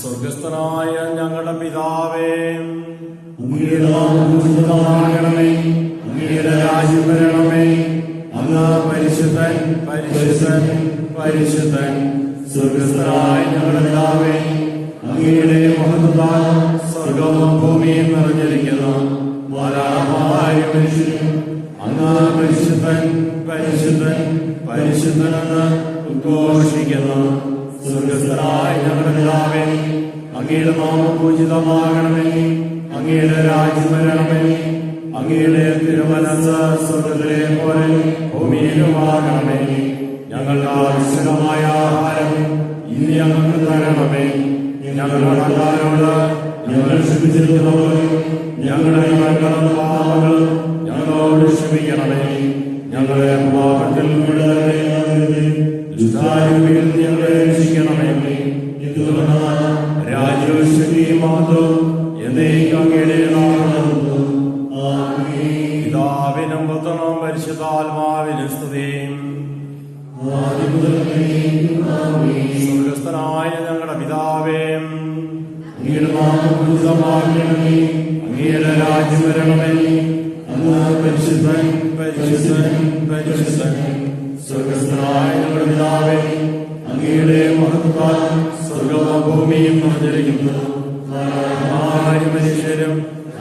സ്വർഗസ്ഥനായ ഞങ്ങളുടെ പിതാവേ, അങ്ങയുടെ രാജ്യം വരണമേ. അങ്ങ് പരിശുദ്ധൻ പരിശുദ്ധൻ പരിശുദ്ധൻ. സ്വർഗസ്ഥനായ ഞങ്ങളുടെ പിതാവേ, അങ്ങയുടെ മഹത്വത്താൽ സ്വർഗവും ഭൂമിയും നിറഞ്ഞിരിക്കുന്നു. മനുഷ്യരും അങ്ങ് പരിശുദ്ധൻ പരിശുദ്ധൻ പരിശുദ്ധനെന്ന് ഉദ്ഘോഷിക്കുന്നു. സ്വർഗസ്ഥനായ ഞങ്ങളുടെ പിതാവേ, അങ്ങയുടെ നാമം പൂജിതമാകണമേ. അങ്ങയുടെ രാജ്യം വരണമേ. അങ്ങയുടെ തിരുമനസ്സ് സ്വർഗ്ഗത്തിലെ പോലെ ഭൂമിയിലുമാകണമേ. ഞങ്ങൾക്ക് ആവശ്യമായ ആഹാരം ഇനി ഞങ്ങൾക്ക് തരണമേ. ഞങ്ങളുടെ കടക്കാരോട് ഞങ്ങൾ ക്ഷമിച്ചിരിക്കുന്നത് ഞങ്ങളുടെ പാപങ്ങൾ ഞങ്ങളോട് ക്ഷമിക്കണമേ. ഞങ്ങളെ പാപത്തിൽ ഞങ്ങളെ രക്ഷിക്കണമേ. രാജ്യശക്തിയും മഹത്വവും എന്നേക്കും അങ്ങയുടേതാകുന്നു. പിതാവിനും പുത്രനും പരിശുദ്ധാത്മാവിനും സ്തുതി. സ്വർഗസ്ഥനായ ഞങ്ങളുടെ പിതാവേ, അങ്ങയുടെ നാമം പൂജിതമാകണമേ. അങ്ങയുടെ രാജ്യം വരണമേ. അങ്ങ് പരിശുദ്ധൻ പരിശുദ്ധൻ പരിശുദ്ധൻ. സ്വർഗസ്ഥനായ ഞങ്ങളുടെ പിതാവേ, അങ്ങയുടെ മഹത്വത്താൽ സ്വർഗ്ഗവും ഭൂമിയും നിറഞ്ഞിരിക്കുന്നു. മനുഷ്യരും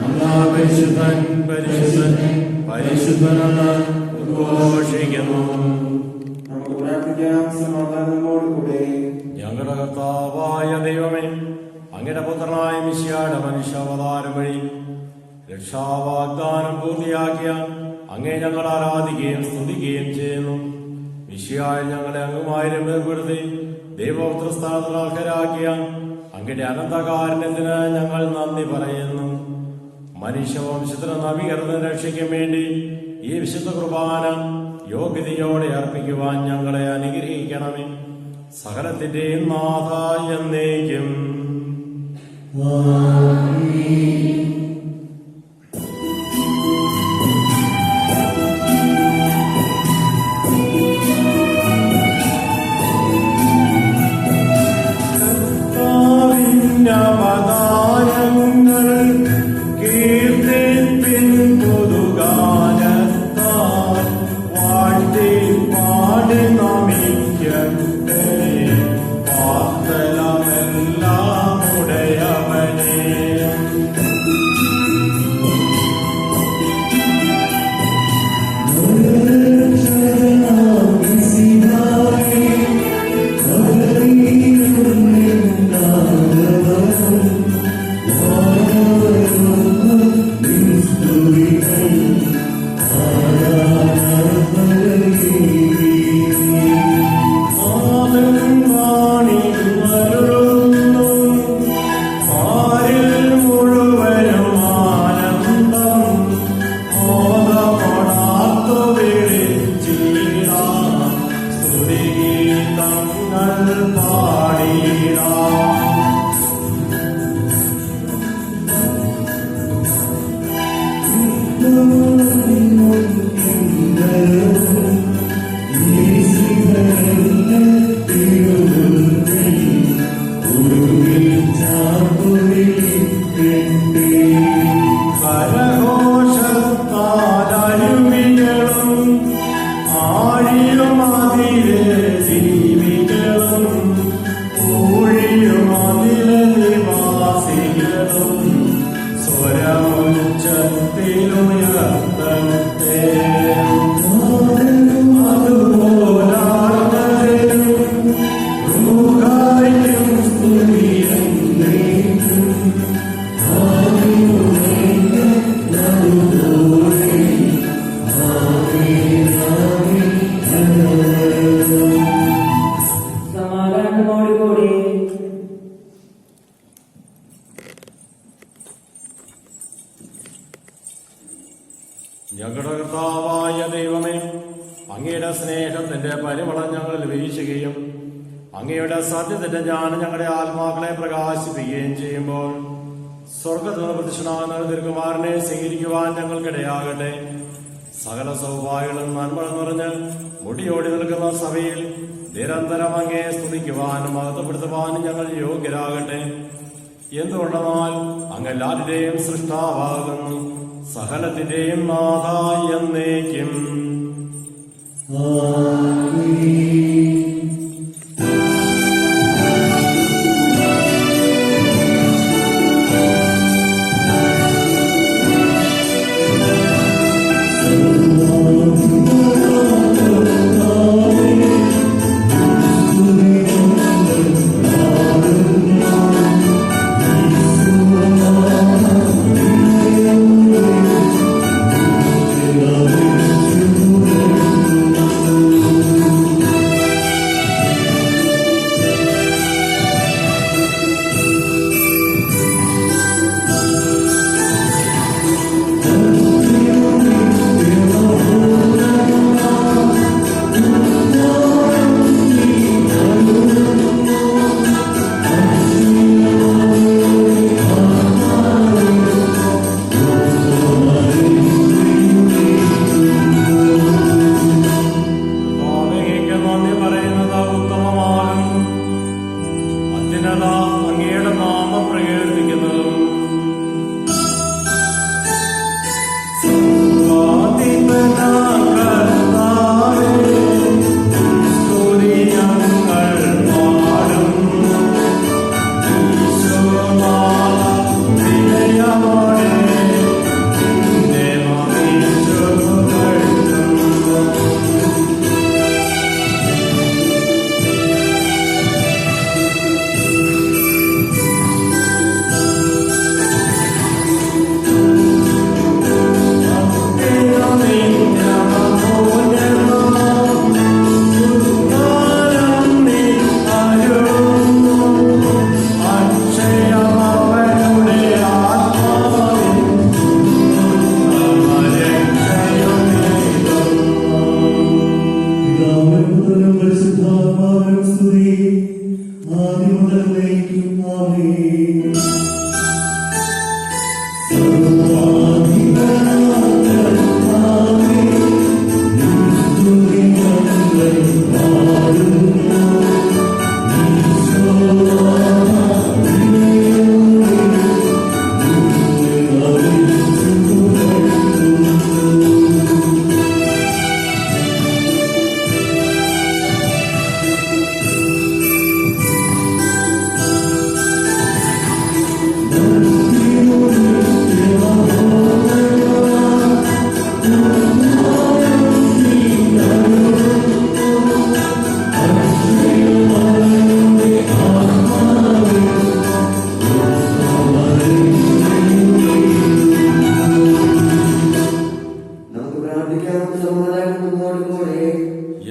അങ്ങ് പരിശുദ്ധൻ പരിശുദ്ധൻ പരിശുദ്ധനെന്ന് ഉദ്ഘോഷിക്കുന്നു. ഞങ്ങളുടെ കർത്താവായ ദൈവമേ, അങ്ങയുടെ പുത്രനായ മിശിഹായുടെ മനുഷ്യാവതാരം വഴി രക്ഷാവാഗ്ദാനം പൂർത്തിയാക്കിയ അങ്ങേ ഞങ്ങൾ ആരാധിക്കുകയും സ്തുതിക്കുകയും ചെയ്യുന്നു. മിശിഹായിൽ ഞങ്ങളെ അങ്ങുമായി രമ്യപ്പെടുത്തി ദൈവപുത്രസ്ഥാനത്തിൽ അർഹരാക്കിയ അങ്ങയുടെ അനന്തകാരുണ്യത്തിന് ഞങ്ങൾ നന്ദി പറയുന്നു. മനുഷ്യവംശത്തിന് നവീകരണ രക്ഷയ്ക്കും വേണ്ടി ഈ വിശുദ്ധ കുർബാന യോഗ്യതയോടെ അർപ്പിക്കുവാൻ ഞങ്ങളെ അനുഗ്രഹിക്കണമേ. സകലത്തിന്റെയും നാഥ എന്നേക്കും. കർത്താവായ ദൈവമേ, അങ്ങയുടെ സ്നേഹത്തിന്റെ പരിമളം ഞങ്ങളിൽ വീശുകയും അങ്ങയുടെ സത്യത്തിന്റെ ജ്ഞാനം ഞങ്ങളുടെ ആത്മാക്കളെ പ്രകാശിപ്പിക്കുകയും ചെയ്യുമ്പോൾ സ്വർഗത്തിൽ നിന്ന് പ്രത്യക്ഷനാകുന്ന തിരുക്കുമാരനെ സ്വീകരിക്കുവാൻ ഞങ്ങൾക്കിടയാകട്ടെ. സകല സൗഭാഗ്യങ്ങളും നന്മകൾ നിറഞ്ഞ് മുടിയോടി നിൽക്കുന്ന സഭയിൽ നിരന്തരം അങ്ങയെ സ്തുതിക്കുവാനും മഹത്വപ്പെടുത്തുവാനും ഞങ്ങൾ യോഗ്യരാകട്ടെ. എന്തുകൊണ്ടെന്നാൽ അങ്ങ് എല്ലാവരുടെയും സൃഷ്ടാവാകുന്നു, സകലത്തിന്റെയും നാഥ എന്നേക്കും.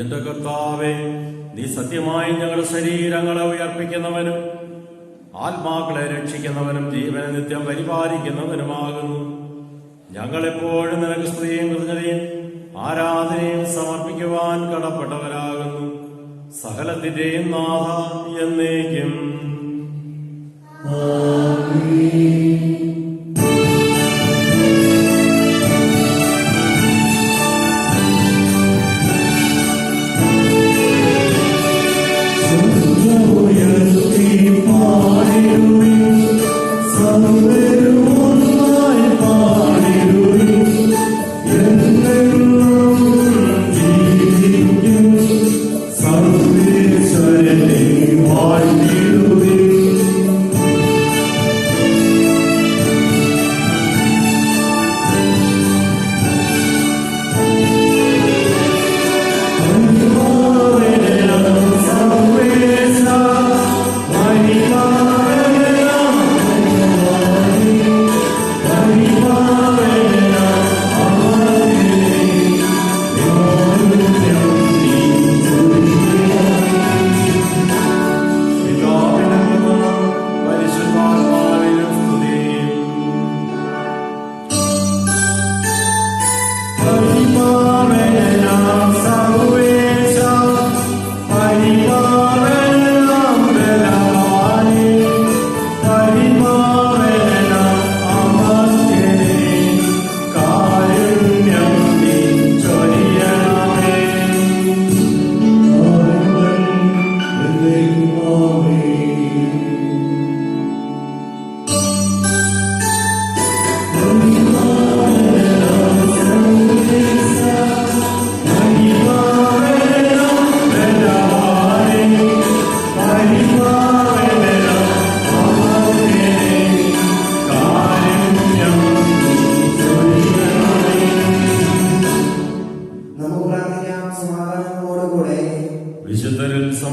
എന്റെ കർത്താവേ, നീ സത്യമായി ഞങ്ങളുടെ ശരീരങ്ങളെ ഉയർപ്പിക്കുന്നവനും ആത്മാക്കളെ രക്ഷിക്കുന്നവനും ജീവനെ നിത്യം പരിപാലിക്കുന്നവനുമാകുന്നു. ഞങ്ങളെപ്പോഴും നിനക്ക് സ്തുതിയും കൃതജ്ഞതയും ആരാധനയും സമർപ്പിക്കുവാൻ കടപ്പെട്ടവരാകുന്നു. സകലത്തിന്റെയും നാഥ എന്നേക്കും. സർവേശ്വരനെ വാഴ്ത്തിടും.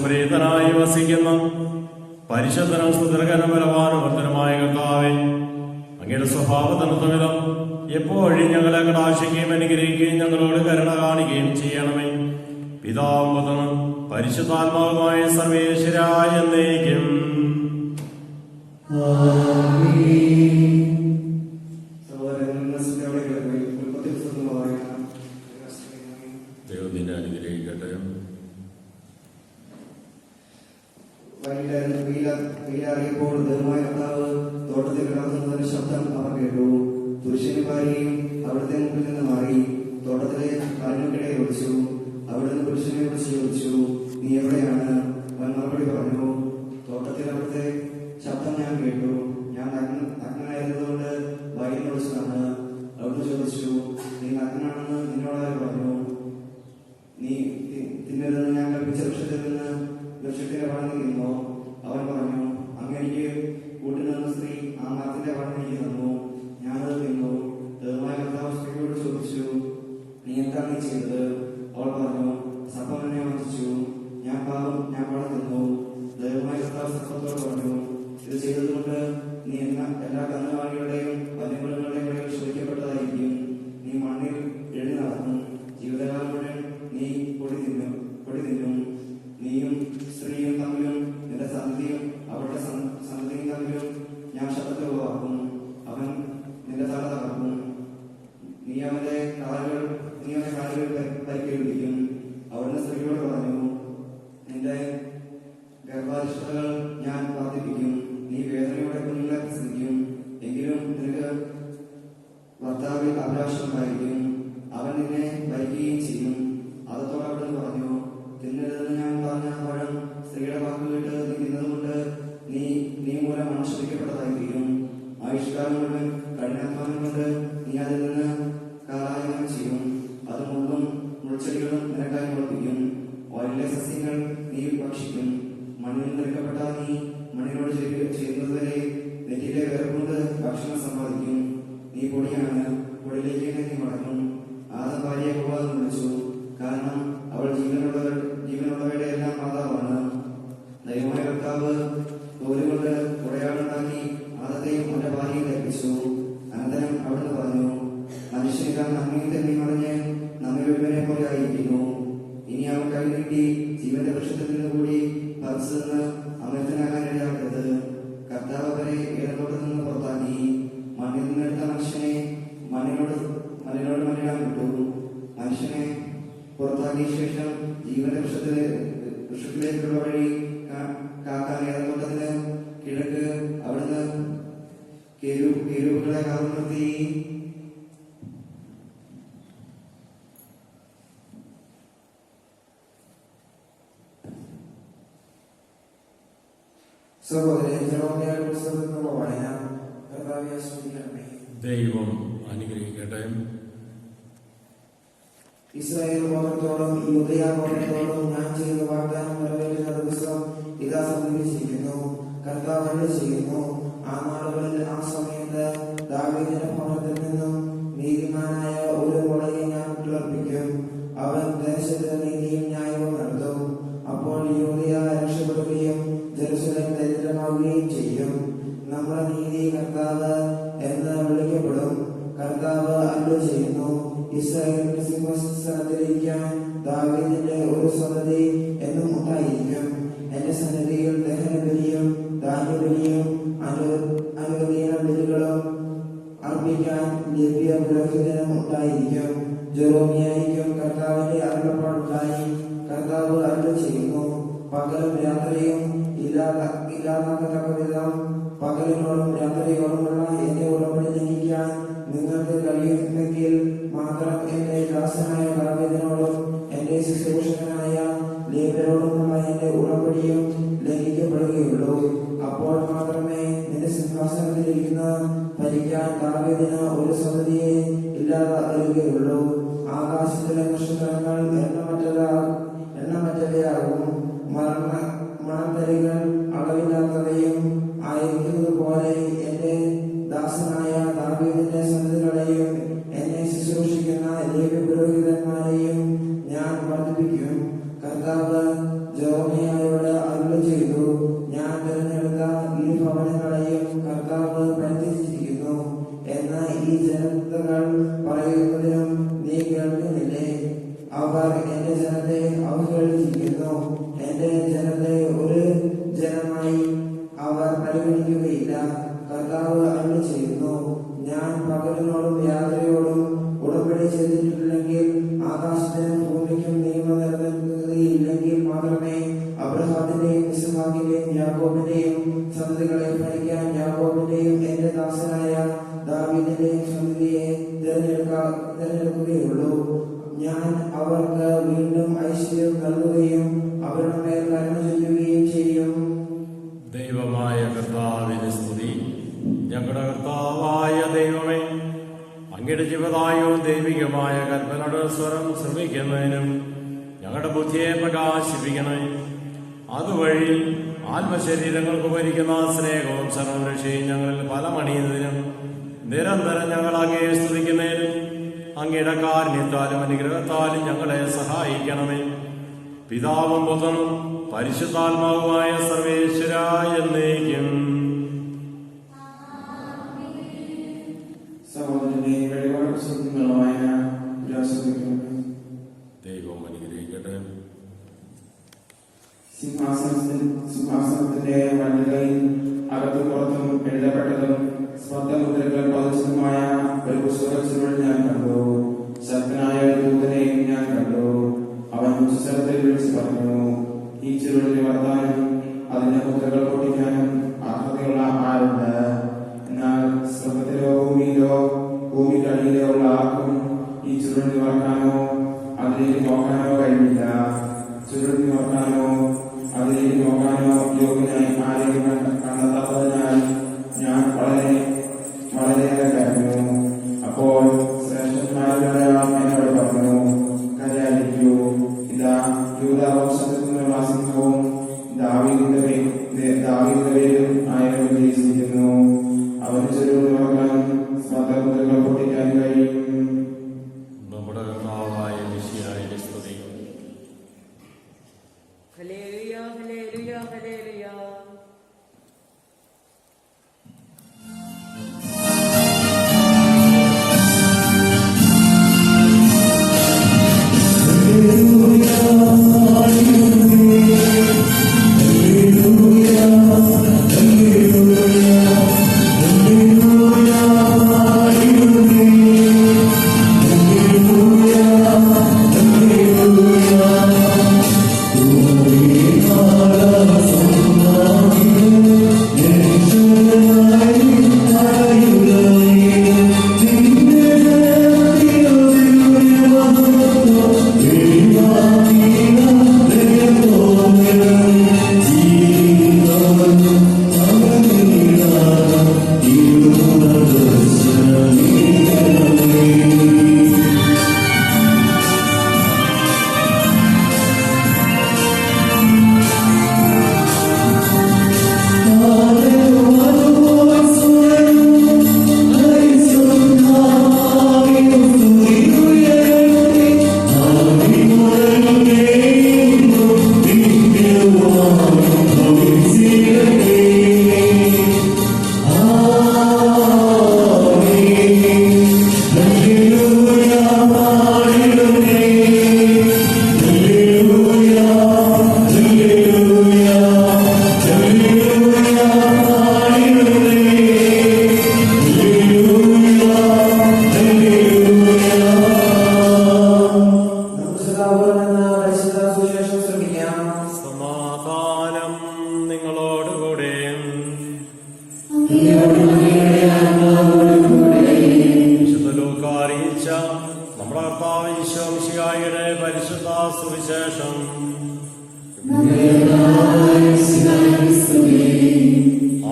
സംപ്രീതനായി വസിക്കുന്ന പരിശുദ്ധനും സുദീർഘനും ബലവാനും വർദ്ധനമായ കർത്താവേ, അങ്ങയുടെ സ്വഭാവത്തിനൊത്തവിധം എപ്പോഴും ഞങ്ങളെ കടാക്ഷിക്കുകയും അനുഗ്രഹിക്കുകയും ഞങ്ങളോട് കരുണ കാണിക്കുകയും ചെയ്യണമേ. പിതാവും പുത്രനും പരിശുദ്ധാത്മാവുമായ സർവേശ്വരായ എന്നേക്കും. ദൈവത്തിന്റെ അനുഗ്രഹിക്കട്ടെ. വെയിലാറിയപ്പോൾ ദൈവമായ കർത്താവ് തോട്ടത്തിൽ കിടക്കുന്നതിന്റെ ശബ്ദം അവർ കേട്ടു. പുരുഷനും ഭാര്യയും അവിടുത്തെ മുമ്പിൽ നിന്ന് മാറി തോട്ടത്തിലെ കാലിനുകിടയിൽ ഒളിച്ചു. അവിടുന്ന് പുരുഷനെ വിളിച്ച് ചോദിച്ചു, നീ എവിടെയാണ്? അവൻ മറുപടി പറഞ്ഞു, തോട്ടത്തിൽ അവിടുത്തെ ശബ്ദം ഞാൻ കേട്ടു. ഞാൻ നഗ്നനായിരുന്നതുകൊണ്ട് വയലിൽ ഒളിച്ചതാണ്. അവിടുന്ന് ചോദിച്ചു, നീ നഗ്നാണെന്ന് നിന്നോട് പറഞ്ഞു? നീ തിന്നരുതെന്ന് ഞാൻ കൽപ്പിച്ച വൃക്ഷത്തിന്റെ പഴം തിന്നോ? അവൻ പറഞ്ഞു, അങ്ങനെക്ക് കൂട്ടുനിന്ന സ്ത്രീ ആ മരത്തിന്റെ പഴം എനിക്ക് തന്നു, ഞാനത് തിന്നു. ദൈവമായ കർത്താവ് സ്ത്രീയോട് ചോദിച്ചു, നീ എന്താണ് നീ ചെയ്തത്? അവൾ പറഞ്ഞു, സർപ്പം എന്നെ വഞ്ചിച്ചു, ഞാൻ പഴം തിന്നു. ദൈവമായ കർത്താവ് സർപ്പത്തോട് പറഞ്ഞു, ഇത് ചെയ്തതുകൊണ്ട് നീ എല്ലാ കന്നുകാലികളുടെയും വന്യമൃഗങ്ങളുടെയും ഇടയിൽ ശോധിക്കപ്പെട്ടതായിരിക്കും. നീ മണ്ണിൽ എഴുതി നടക്കും, ജീവിതകാലം മുഴുവൻ നീ പൊടി തിന്നും. നീയും സ്ത്രീയും തമ്മിലും നിന്റെ സന്ധിയും അവളുടെ സന്ധിയും തമ്മിലും ഞാൻ ശബ്ദത്തെ ഉളവാക്കും. അവൻ നിന്റെ തല തകർക്കും, നീ അവന്റെ കാലുകൾ പരിക്കേൽപ്പിക്കും. അവിടുന്ന് സ്ത്രീയോട് പറഞ്ഞു, നിന്റെ ഗർഭാധിഷ്ഠതകൾ ഞാൻ വർദ്ധിപ്പിക്കും, നീ വേദനയോടെ കുഞ്ഞുങ്ങളെ പ്രസവിക്കും. എങ്കിലും നിനക്ക് ഭർത്താവിൽ അഭിലാഷമുണ്ടായിരിക്കും, അവൻ നിന്നെ ഭരിക്കുകയും ചെയ്യും. അതോടെ അവിടുന്ന് പറഞ്ഞു, തിന്നരുതെന്ന് ഞാൻ പറഞ്ഞ പഴം സ്ത്രീയുടെ വാക്ക് കേട്ട് നീ തിന്നതുകൊണ്ട് നീ മൂലം അനുഷ്ഠിക്കപ്പെട്ടതായിരിക്കും. ആയുഷ്കാലം മുഴുവൻ കഠിനാധ്വാനം കൊണ്ട് നീ അതിൽ നിന്ന് കാലായനം ചെയ്യും. അത് മുള്ളും മുൾച്ചെടികളും നിനക്കായി മുളപ്പിക്കും. വയലിലെ സസ്യങ്ങൾ നീ ഭക്ഷിക്കും. മണ്ണിൽ നിൽക്കപ്പെട്ട നീ മണ്ണിനോട് ചെയ്യുന്നതുവരെ നെറ്റിയിലെ വേർകൊണ്ട് ഭക്ഷണം സമ്പാദിക്കും. നീ പൊടിയാണ്, പൊടിയിലേക്ക് നീ മടങ്ങും. ആദം ഭാര്യയെ ഹവ്വാന്ന് വിളിച്ചു, കാരണം അവൾ ജീവനുള്ളവയുടെ എല്ലാം മാതാവാണ്. ദൈവമായ കർത്താവ് തോലുകൊണ്ട് കുടയാടുണ്ടാക്കി ആദത്തെയും അവന്റെ ഭാര്യയും ധരിപ്പിച്ചു. അനന്തരം അവിടുന്ന് പറഞ്ഞു, മനുഷ്യനിതാ നന്മയും തന്നെ മറിഞ്ഞ് നമ്മെ ഒരുവനെ പോലെ ആയിരിക്കുന്നു. ഇനി അവൻ കൈ നീട്ടി ജീവന്റെ വൃക്ഷത്തിൽ നിന്ന് കൂടി പറിച്ചെന്ന് അമൃതനാകാൻ ഇടയാക്കരുത്. കർത്താവ് അവരെ ഏതോട്ടത്തിൽ നിന്ന് പുറത്താക്കി മണ്ണിൽ നിന്നെടുത്ത മനുഷ്യനെ മണ്ണിനോട് മണ്ണിടാൻ വിട്ടു. മനുഷ്യനെ പുറത്താക്കിയ ശേഷം ജീവന്റെ വൃക്ഷത്തിലേക്കുള്ള വഴി കാക്കാൻ ഏതോട്ടത്തിന് കിഴക്ക് അവിടുന്ന് കേരുകളെ കാവൽ നിർത്തി. ദൈവം അനുഗ്രഹിക്കട്ടെ. ഇസ്രായേൽ ഗോത്രത്തോടും യൂദയ ഗോത്രത്തോടും ഞാൻ ചെയ്ത വാഗ്ദാനം നിറവേറ്റുന്ന ദിവസം ഇതാ സമീപിച്ചിരിക്കുന്നു. കർത്താവ് അരുളിച്ചെയ്യുന്നു, ആ നാളുകളിൽ ആ സമയത്ത് ദാവീദിന്റെ ഭവനത്തിൽ നിന്നും നീതിമാനായ ഒരു മുളയെ ഞാൻ വിളർപ്പിക്കും. അവൻ ദേശത്ത് നീതിയും ന്യായവും നടത്തും. അപ്പോൾ യൂദയ രക്ഷപ്പെടുകയും ജെറുസലേം ദരിദ്രമാവുകയും ചെയ്യും. നമ്മുടെ നീതി കർത്താവ് എന്ന് വിളിക്കപ്പെടും. കർത്താവ് അരുളിച്ചെയ്യുന്നു, ഇസ്രായേലിന്റെ സിംഹാസനത്തിലിരിക്കാൻ ദാവീദിന്റെ ഒരു സന്തതി എന്നും ഉണ്ടായിരിക്കും. എന്റെ സന്നിധിയിൽ ദഹനബലിയും ധാന്യബലിയും അനുവദീന ബലികളും അർപ്പിക്കാൻ ദിവ്യ പുരോഹിതനും ഉണ്ടായിരിക്കും. ജെറോമിയായിരിക്കും കർത്താവിന്റെ അരുളപ്പാടുണ്ടായി. കർത്താവ് അരുളിച്ചെയ്യുന്നു, പകലും രാത്രിയും ഇല്ലാതാക്കത്തക്ക വിധം പകലിനോടും രാത്രിയോടുമുള്ള എന്റെ ഉടമ്പടി ലംഘിക്കാൻ നിങ്ങൾക്ക് കഴിയുമെങ്കിൽ മാത്രം എന്റെ ദാസനായ ദാവീദിനോടും എന്റെ ശുശ്രൂഷകനായ ലേവ്യരോടുമുള്ള എന്റെ ഉടമ്പടിയും ലംഘിക്കപ്പെടുകയുള്ളൂ. അപ്പോൾ മാത്രമേ നിന്റെ സിംഹാസനത്തിലിരിക്കുന്ന ഭരിക്കാൻ ദാവീദിന് ഒരു സന്തതിയെ ഇല്ലാതാകുകയുള്ളൂ. ആകാശത്തിലെ നക്ഷത്രങ്ങൾ എണ്ണമറ്റവയാകും. മണത്തരികൾ അളവില്ലാത്തവയും ആയിരിക്കുന്നത് പോലെ എന്റെ ദാസനായ ദാവീദിന്റെ സന്തതികളെയും എന്നെ ശുശ്രൂഷിക്കുന്ന ലേവ്യ പുരോഹിതന്മാരെയും ഞാൻ വർദ്ധിപ്പിക്കും. കർത്താവ് ജെറോമിയായോട് അവർ എന്റെ ജനത്തെ അവഹേളിച്ചിരിക്കുന്നു. എന്റെ ജനത്തെ ഒരു ജനമായി അവർ പരിഗണിക്കുകയില്ല. കർത്താവ് അരുളി ചെയ്യുന്നു, ഞാൻ പകലിനോടും രാത്രിയോടും ഉടമ്പടി ചെയ്തിട്ടില്ലെങ്കിൽ, ആകാശത്തിനും ഭൂമിക്കും നിയമം നിലനിൽക്കുകയില്ലെങ്കിൽ മാത്രമേ അബ്രഹാമിന്റെയും ഇസ്ഹാക്കിന്റെയും യാക്കോബിന്റെയും സന്തതികളെ ഭരിക്കാൻ യാക്കോബിന്റെയും എന്റെ ദാസനായ ദാവീദിന്റെയും സന്തതിയെ തിരഞ്ഞെടുക്കുകയുള്ളൂ. ഞാൻ അവർക്ക് വീണ്ടും ഐശ്വര്യം നൽകുകയും അവരുടെ മേൽ കരുണ ചൊല്ലുകയും ചെയ്യും. ദൈവമായ കർത്താവിന് സ്തുതി. ഞങ്ങളുടെ കർത്താവായ ദൈവമേ, അങ്ങയുടെ ജീവദായവും ദൈവികമായ കൽപ്പനയുടെ സ്വരം ശ്രമിക്കുന്നതിനും ഞങ്ങളുടെ ബുദ്ധിയെ പ്രകാശിപ്പിക്കണേ. അതുവഴി ആത്മശരീരങ്ങൾക്ക് ഭരിക്കുന്ന സ്നേഹവും സർവരക്ഷയും ഞങ്ങളിൽ ഫലമണിയുന്നതിനും നിരന്തരം ഞങ്ങൾ അങ്ങയെ സ്തുതിക്കുന്നതിനും അങ്ങയുടെ കാരുണ്യത്താലും അനുഗ്രഹത്താലും ഞങ്ങളെ സഹായിക്കണമേ. പിതാവും പുത്രനും പരിശുദ്ധാത്മാവുമായ സർവേശ്വരായ എന്നേക്കും. സഹോദരനെ വെളിപാട് പുസ്തകങ്ങളുമായ ദൈവം അനുഗ്രഹിക്കട്ടെ. സിംഹാസനത്തിന്റെ വലതുകൈയിൽ അകത്തും പുറത്തും എഴുതപ്പെട്ടതും സ്പർദ്ധമുദ്രകൾ പതിച്ചതുമായ ഒരു പുസ്തകച്ചുരുൾ ഞാൻ കണ്ടു. ശക്തനായ ഒരു ദൂതനെയും ഞാൻ കണ്ടു. അവൻ ഉച്ചസ്വരത്തിൽ വിളിച്ചു പറഞ്ഞു, ഈ ചുരുൾ നിവർത്താനും അതിന്റെ മുദ്രകൾ പൊട്ടിക്കാനും അർഹതയുള്ള ആരുണ്ട്? എന്നാൽ സ്വർഗത്തിലോ ഭൂമിയിലോ ഭൂമിക്കടിയിലോ ഉള്ള ആർക്കും ഈ ചുരുൾ നിവർക്കാനോ അതിലേക്ക് നോക്കാനോ കഴിയില്ല. ചുരുൾ നിവർക്കാനോ അതിലേക്ക് നോക്കാനോ യോഗ്യനായി ആരെയും കണ്ടെത്താത്തതിനാൽ ഞാൻ വളരെയേറെ കരഞ്ഞു. അപ്പോൾ ശ്രേഷ്ഠന്മാരുടെയാൾ എന്നോട് പറഞ്ഞു, കരയായിരിക്കൂ. ഇതാ യൂദാവംശത്തിൽ നിന്നുള്ള സിംഹവും ദാവീദിന്റെ പേരും ആയിരം വിജയിച്ചിരിക്കുന്നു. അവന് ചുരുൾ നിവർക്കാനും സ്പർദ്ധമുദ്രകൾ പൊട്ടിക്കാൻ കഴിയും. നമ്മുടെ കർത്താവായ മിശിഹായുടെ സ്തുതി. Hallelujah, hallelujah, hallelujah. സമാധാനം നിങ്ങളോടുകൂടെ. വിശുദ്ധ ലൂക്കാ അറിയിച്ച നമ്മുടെ കർത്താവ് ഈശോ മിശിഹായുടെ പരിശുദ്ധ സുവിശേഷം.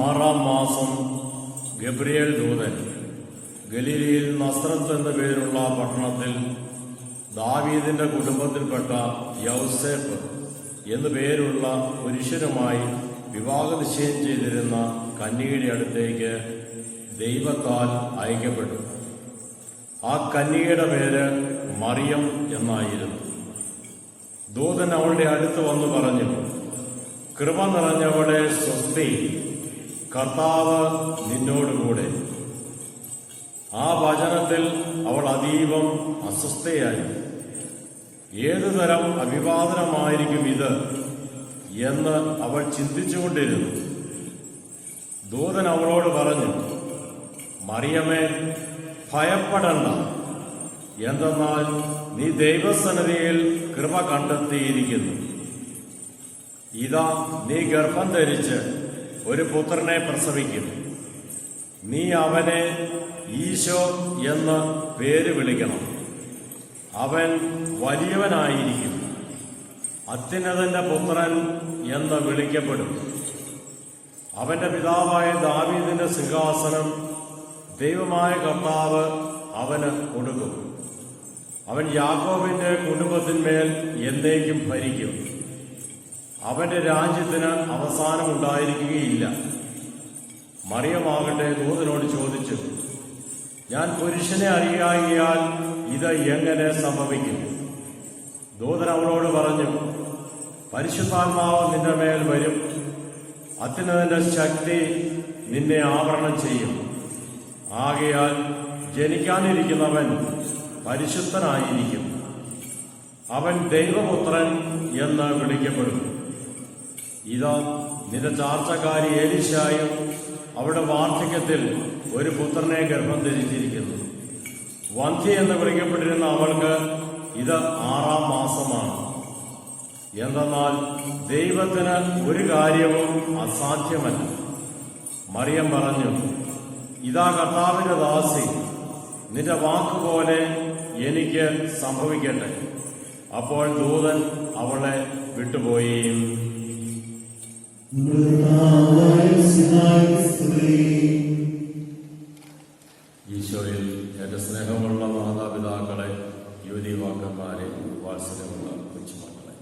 ആറാം മാസം ഗബ്രിയേൽ ദൂതൻ ഗലീലയിൽ നസ്രത്ത് എന്ന പേരുള്ള പട്ടണത്തിൽ ദാവീദിന്റെ കുടുംബത്തിൽപ്പെട്ട യൗസേപ്പ് എന്നു പേരുള്ള പുരുഷനുമായി വിവാഹ നിശ്ചയം ചെയ്തിരുന്ന കന്യകയുടെ അടുത്തേക്ക് ദൈവത്താൽ അയക്കപ്പെട്ടു. ആ കന്യകയുടെ പേര് മറിയം എന്നായിരുന്നു. ദൂതൻ അവളുടെ അടുത്ത് വന്നു പറഞ്ഞു, കൃപ നിറഞ്ഞവളെ സ്വസ്തി, കർത്താവ് നിന്നോടുകൂടെ. ആ വചനത്തിൽ അവൾ അതീവം അസ്വസ്ഥയായി. ഏതുതരം അഭിവാദനമായിരിക്കും ഇത് എന്ന് അവൾ ചിന്തിച്ചുകൊണ്ടിരുന്നു. ദൂതൻ അവളോട് പറഞ്ഞു, മറിയമേ, ഭയപ്പെടണ്ട. എന്തെന്നാൽ നീ ദൈവസന്നിധിയിൽ കൃപ കണ്ടെത്തിയിരിക്കുന്നു. ഇതാ, നീ ഗർഭം ധരിച്ച് ഒരു പുത്രനെ പ്രസവിക്കും. നീ അവനെ ഈശോ എന്ന് പേര് വിളിക്കണം. അവൻ വലിയവനായിരിക്കും, അത്യുന്നതന്റെ പുത്രൻ എന്ന് വിളിക്കപ്പെടും. അവന്റെ പിതാവായ ദാവീദിന്റെ സിംഹാസനം ദൈവമായ കർത്താവ് അവന് കൊടുക്കും. അവൻ യാക്കോബിന്റെ കുടുംബത്തിന്മേൽ എന്നേക്കും ഭരിക്കും. അവന്റെ രാജ്യത്തിന് അവസാനമുണ്ടായിരിക്കുകയില്ല. മറിയമാകട്ടെ ദൂതനോട് ചോദിച്ചു, ഞാൻ പുരുഷനെ അറിയാകിയാൽ ഇത് എങ്ങനെ സംഭവിക്കും? ദൂതൻ അവളോട് പറഞ്ഞു, പരിശുദ്ധാത്മാവ് നിന്റെ മേൽ വരും. അത്യുന്നതന്റെ ശക്തി നിന്നെ ആവരണം ചെയ്യും. ആകയാൽ ജനിക്കാനിരിക്കുന്നവൻ പരിശുദ്ധനായിരിക്കും. അവൻ ദൈവപുത്രൻ എന്ന് വിളിക്കപ്പെടും. ഇതാ, നിന്റെ ചാർച്ചക്കാരി എലീശായും അവരുടെ വാർദ്ധക്യത്തിൽ ഒരു പുത്രനെ ഗർഭം ധരിച്ചിരിക്കുന്നു. വന്ധ്യ എന്ന് വിളിക്കപ്പെട്ടിരുന്ന അവൾക്ക് ഇത് 6-ാം മാസമാണ്. എന്തെന്നാൽ ദൈവത്തിന് ഒരു കാര്യവും അസാധ്യമല്ല. മറിയം പറഞ്ഞു, ഇതാ കർത്താവിന്റെ ദാസി, നിന്റെ വാക്കുപോലെ എനിക്ക് സംഭവിക്കട്ടെ. അപ്പോൾ ദൂതൻ അവളെ വിട്ടുപോയി. ഈശോയിൽ എന്റെ സ്നേഹമുള്ള മാതാപിതാക്കളെ, യുവതിവാക്കന്മാരെ, വാത്സല്യമുള്ള കൊച്ചുമക്കളെ,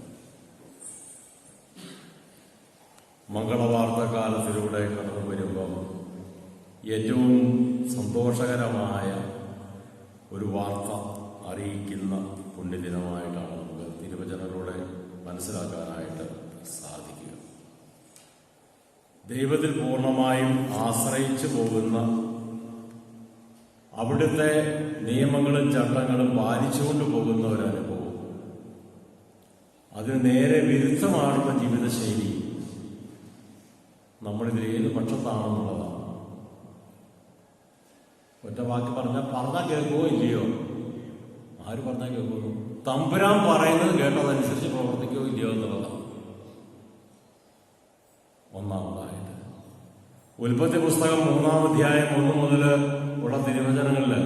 മംഗളവാർത്തക്കാലത്തിലൂടെ കടന്നു വരുമ്പം ഏറ്റവും സന്തോഷകരമായ ഒരു വാർത്ത അറിയിക്കുന്ന പുണ്യദിനമായിട്ടാണ് നമുക്ക് തിരുവചനത്തിലൂടെ മനസ്സിലാക്കാനായിട്ട് സാധിക്കുക. ദൈവത്തിൽ പൂർണ്ണമായും ആശ്രയിച്ചു പോകുന്ന, അവിടുത്തെ നിയമങ്ങളും ചട്ടങ്ങളും പാലിച്ചുകൊണ്ട് പോകുന്ന ഒരനുഭവം, അതിന് നേരെ വിരുദ്ധമാണെന്ന ജീവിതശൈലി നമ്മളിതിൽ ഏത് പക്ഷത്താണെന്നുള്ളതാണ്. ഒറ്റ വാക്ക് പറഞ്ഞാൽ കേൾക്കുമോ ഇല്ലയോ? ആര് പറഞ്ഞാൽ കേൾക്കുമോ? തമ്പുരാൻ പറയുന്നത് കേട്ടതനുസരിച്ച് പ്രവർത്തിക്കുകയോ ഇല്ലയോ എന്നുള്ളതാണ് ഒന്നാമതായിട്ട്. ഉൽപ്പത്തി പുസ്തകം 3-ാം അധ്യായം 1 മുതൽ ഉള്ള തിരുവചനങ്ങളില്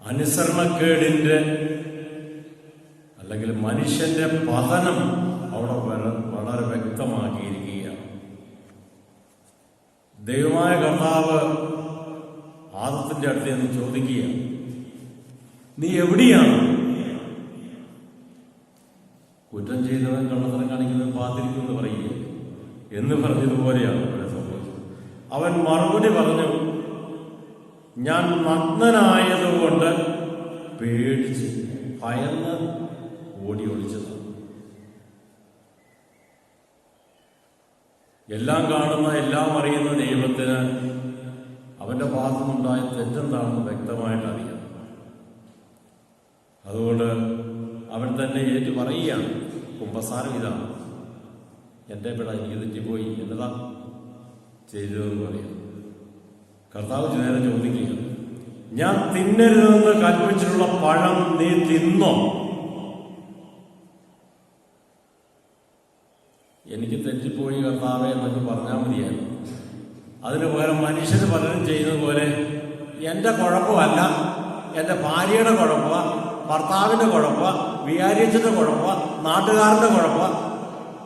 അനുസരണക്കേടിന്റെ അല്ലെങ്കിൽ മനുഷ്യന്റെ പതനം അവിടെ വളരെ വ്യക്തമാക്കിയിരിക്കുകയാണ്. ദൈവമായ കർത്താവ് ആദത്തിന്റെ അടുത്ത് നിന്ന് ചോദിക്കുക, നീ എവിടെയാണ്? കുറ്റം ചെയ്തവൻ കള്ളത്തരം കാണിക്കുന്നത് പാത്തിരിക്കുമെന്ന് പറയുക എന്ന് പറഞ്ഞതുപോലെയാണ് ഇവിടെ സംഭവിച്ചത്. അവൻ മറുപടി പറഞ്ഞു, ഞാൻ നഗ്നനായതുകൊണ്ട് പേടിച്ച് ഭയന്ന് ഓടി ഒളിച്ചത്. എല്ലാം കാണുന്ന, എല്ലാം അറിയുന്ന ദൈവത്തിന് അവന്റെ ഭാഗത്തുനിന്നുണ്ടായ തെറ്റെന്താണെന്ന് വ്യക്തമായിട്ട് അറിയാം. അതുകൊണ്ട് അവൻ തന്നെ ഏറ്റു പറയുകയാണ്, കുമ്പസാരം ഇതാണ്, എന്റെ പിഴ, എനിക്ക് തെറ്റിപ്പോയി, എന്നതാ ചെയ്തതെന്ന് പറയാം. കർത്താവ് നേരെ ചോദിക്കുക, ഞാൻ തിന്നരുതെന്ന് കൽപ്പിച്ചിട്ടുള്ള പഴം നീ തിന്നോ? എനിക്ക് തെറ്റിപ്പോയി കർത്താവെ എന്നൊക്കെ പറഞ്ഞാൽ മതിയായിരുന്നു. അതിന് പകരം മനുഷ്യന് പലരും ചെയ്യുന്നത് പോലെ എന്റെ കുഴപ്പമല്ല, എന്റെ ഭാര്യയുടെ കുഴപ്പ, ഭർത്താവിന്റെ കുഴപ്പ, വികാരിച്ചന്റെ കുഴപ്പ, നാട്ടുകാരന്റെ കുഴപ്പ,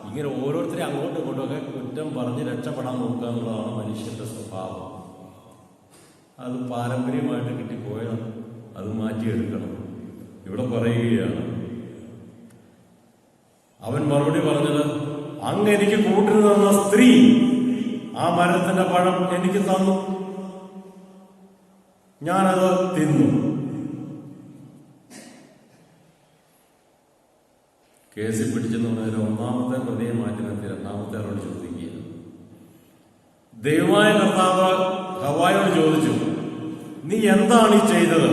ഇങ്ങനെ ഓരോരുത്തരെ അങ്ങോട്ടും ഇങ്ങോട്ടുമൊക്കെ കുറ്റം പറഞ്ഞ് രക്ഷപ്പെടാൻ നോക്കുക എന്നുള്ളതാണ് മനുഷ്യന്റെ സ്വഭാവം. അത് പാരമ്പര്യമായിട്ട് കിട്ടിപ്പോയതാണ്, അത് മാറ്റിയെടുക്കണം. ഇവിടെ പറയുകയാണ്, അവൻ മറുപടി പറഞ്ഞത്, അങ്ങ് എനിക്ക് കൂട്ടിന് തന്ന സ്ത്രീ ആ മരത്തിന്റെ പഴം എനിക്ക് തന്നു, ഞാനത് തിന്നു. കേസിൽ പിടിച്ചെന്ന് പറഞ്ഞാൽ ഒന്നാമത്തെ പ്രതിയെ മാറ്റി നിർത്തി രണ്ടാമത്തെ ആളോട് ചോദിക്കുക. ദൈവമായ കർത്താവ് ഹവ്വായോട് ചോദിച്ചു, നീ എന്താണ് ഈ ചെയ്തത്?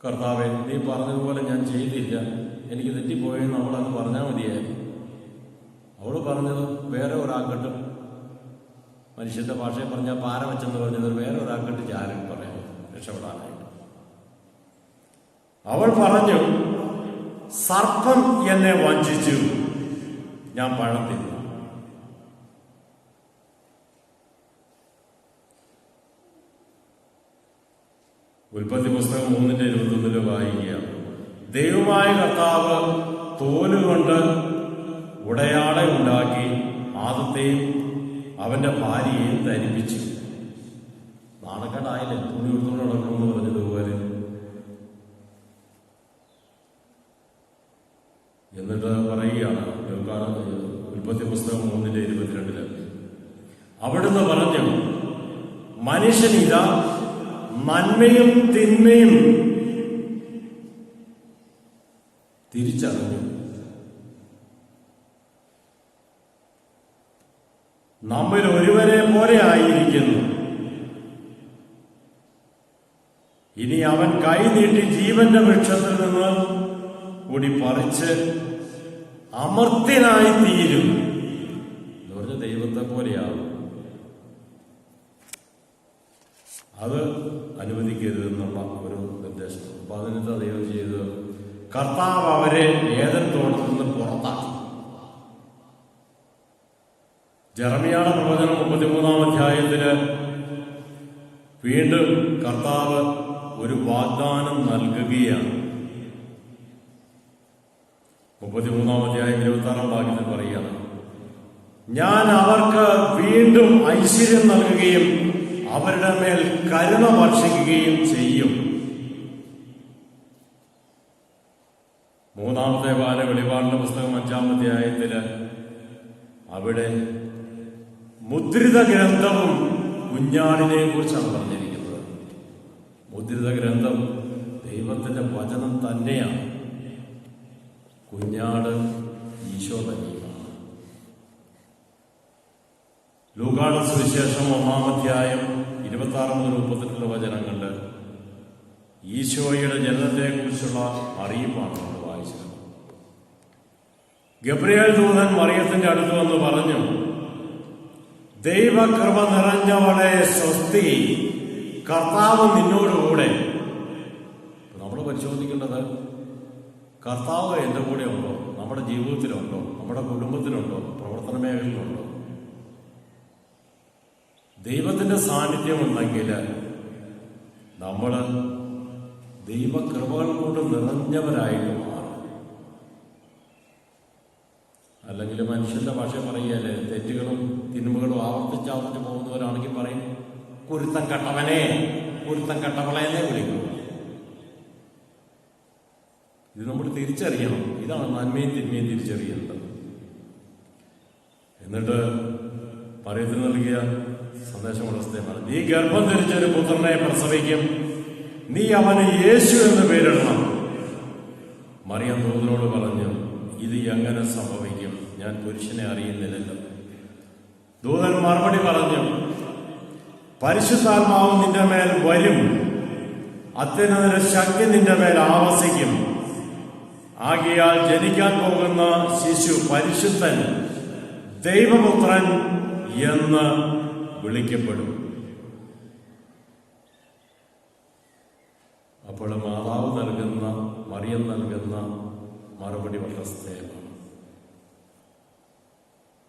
കർത്താവെ, നീ പറഞ്ഞതുപോലെ ഞാൻ ചെയ്തില്ല, എനിക്ക് തെറ്റിപ്പോയെന്ന് അവളങ്ങ് പറഞ്ഞാൽ മതിയായിരുന്നു. അവൾ പറഞ്ഞത് വേറെ ഒരാൾക്കിട്ട്, മനുഷ്യന്റെ ഭാഷയിൽ പറഞ്ഞാൽ പാര വെച്ചെന്ന് പറഞ്ഞത് വേറെ ഒരാൾക്കിട്ട് ചാരം പറയാം രക്ഷപ്പെടാനായിട്ട്. അവൾ പറഞ്ഞു, സർപ്പം എന്നെ വഞ്ചിച്ചു, ഞാൻ പഴം തിന്നു. ഉൽപ്പത്തി പുസ്തകം 3:21 വായിക്കുക. ദൈവമായ കർത്താവ് തോലുകൊണ്ട് ഉടയാട ഉണ്ടാക്കി ആദത്തെയും അവന്റെ ഭാര്യയെയും ധരിപ്പിച്ചു. നാണക്കേടായില്ലേ, തുണി എടുത്തുകൊണ്ട് നടക്കണമെന്ന് പറഞ്ഞതുപോലെ. എന്നിട്ട് പറയുകയാണ് ഉൽപ്പത്തി പുസ്തകം 3:22 അവിടുന്ന് പറഞ്ഞു, മനുഷ്യൻ ഇതാ നന്മയും തിന്മയും തിരിച്ചറിഞ്ഞു, നമ്മിൽ ഒരുവരെ പോലെ ആയിരിക്കുന്നു. ഇനി അവൻ കൈ നീട്ടി ജീവന്റെ വൃക്ഷത്തിൽ നിന്ന് കൂടി പറിച്ച് അമർത്യനായി തീരും എന്ന് പറഞ്ഞ ദൈവത്തെ പോലെയാവും. അത് അനുവദിക്കരുതെന്നുള്ള ഒരു നിർദ്ദേശം. അപ്പൊ അതിനെന്താ ദൈവം ചെയ്തത്? കർത്താവ് അവരെ ഏദൻ തോട്ടത്തിൽ നിന്ന് പുറത്താക്കി. ജെറമിയായുടെ പ്രവചനം 33-ാം അധ്യായത്തില് വീണ്ടും കർത്താവ് ഒരു വാഗ്ദാനം നൽകുകയാണ്. 33-ാം അധ്യായം 26-ാം വാക്യത്തിൽ പറയുകയാണ്, ഞാൻ അവർക്ക് വീണ്ടും ഐശ്വര്യം നൽകുകയും അവരുടെ മേൽ കരുണ വർഷിക്കുകയും ചെയ്യും. 3-ാമത്തെ വെളിപാടിന്റെ പുസ്തകം 5-ാം അധ്യായത്തില് അവിടെ മുദ്രിത ഗ്രന്ഥവും കുഞ്ഞാടിനെ കുറിച്ചാണ് പറഞ്ഞിരിക്കുന്നത്. മുദ്രിത ഗ്രന്ഥം ദൈവത്തിന്റെ വചനം തന്നെയാണ്. കുഞ്ഞാട് ഈശോ തന്നെയാണ്. ലൂക്കായുടെ സുവിശേഷം 1-ാം അധ്യായം 26 മുതൽ 32 വചനങ്ങളിൽ ഈശോയുടെ ജനനത്തെക്കുറിച്ചുള്ള അറിയിപ്പാണ് നമ്മൾ വായിച്ചത്. ഗബ്രിയേൽ ദൂതൻ മറിയത്തിന്റെ അടുത്ത് വന്ന് പറഞ്ഞു, ദൈവകൃപ നിറഞ്ഞവളെ സ്വസ്തി, കർത്താവ് നിന്നോടുകൂടെ. നമ്മൾ പരിശോധിക്കേണ്ടത്, കർത്താവ് എൻ്റെ കൂടെ ഉണ്ടോ? നമ്മുടെ ജീവിതത്തിലുണ്ടോ? നമ്മുടെ കുടുംബത്തിലുണ്ടോ? പ്രവർത്തന മേഖലയിലുണ്ടോ? ദൈവത്തിന്റെ സാന്നിധ്യമുണ്ടെങ്കിൽ നമ്മൾ ദൈവകൃപകൾ കൊണ്ട് നിറഞ്ഞവരായിട്ട് മാറും. അല്ലെങ്കിൽ മനുഷ്യന്റെ ഭാഷ പറയുകയല്ലേ, തെറ്റുകളും തിന്മകളും ആവർത്തിച്ചാവർത്തിച്ച് പോകുന്നവരാണെങ്കിൽ പറയും, കുരുത്തം കെട്ടവനെ, കുരുത്തം കെട്ടവളെന്നെ വിളിക്കും. ഇത് നമ്മൾ തിരിച്ചറിയണം. ഇതാണ് നന്മയും തിന്മയും തിരിച്ചറിയേണ്ടത്. എന്നിട്ട് പറയത്തിന് നൽകിയ സന്ദേശമുള്ള സ്ഥലമാണ്, നീ ഗർഭം ധരിച്ചൊരു പുത്രനെ പ്രസവിക്കും, നീ അവന് യേശു എന്ന് പേരിടണം. മറിയം ദൂതനോട് പറഞ്ഞു, ഇത് എങ്ങനെ സംഭവിക്കും? ഞാൻ പുരുഷനെ അറിയുന്നില്ലല്ലോ. ദൂതൻ മറുപടി പറഞ്ഞു, പരിശുദ്ധാത്മാവ് നിന്റെ മേൽ വരും, അത്യുന്നതന്റെ ശക്തി നിന്റെ മേൽ ആവസിക്കും. ആകയാൽ ജനിക്കാൻ പോകുന്ന ശിശു പരിശുദ്ധൻ, ദൈവപുത്രൻ എന്ന് വിളിക്കപ്പെടും. അപ്പോൾ മാതാവ് നൽകുന്ന, മറിയം നൽകുന്ന മറുപടി വളരെ ശ്രദ്ധേയമാണ്.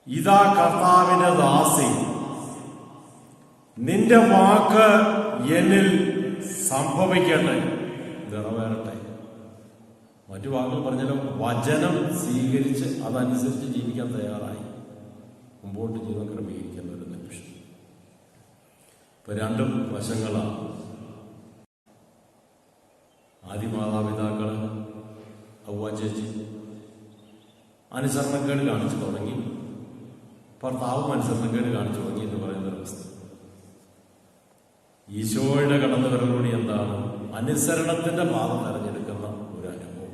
ഇതാ കർത്താവിന്റെ ദാസി, നിന്റെ വാക്ക് എന്നിൽ സംഭവിക്കട്ടെ, നിറവേറട്ടെ. മറ്റു വാക്കുകൾ പറഞ്ഞാലും വചനം സ്വീകരിച്ച് അതനുസരിച്ച് ജീവിക്കാൻ തയ്യാറായി മുമ്പോട്ട് ജീവിതം ക്രമീകരിക്കുന്ന ഒരു നിമിഷം. ഇപ്പൊ രണ്ടും വശങ്ങളാണ്. ആദ്യ മാതാപിതാക്കള് അവ്വ ചേച്ചി അനുസരണക്കേട് കാണിച്ചു തുടങ്ങി, ഭർത്താവും അനുസരണക്കേട് കാണിച്ചു തുടങ്ങി എന്ന് പറയുന്ന ഒരവസ്ഥ. ഈശോയുടെ കടന്നുവരലോടി എന്താണ്? അനുസരണത്തിന്റെ പാത തെരഞ്ഞെടുക്കുന്ന ഒരു അനുഭവം.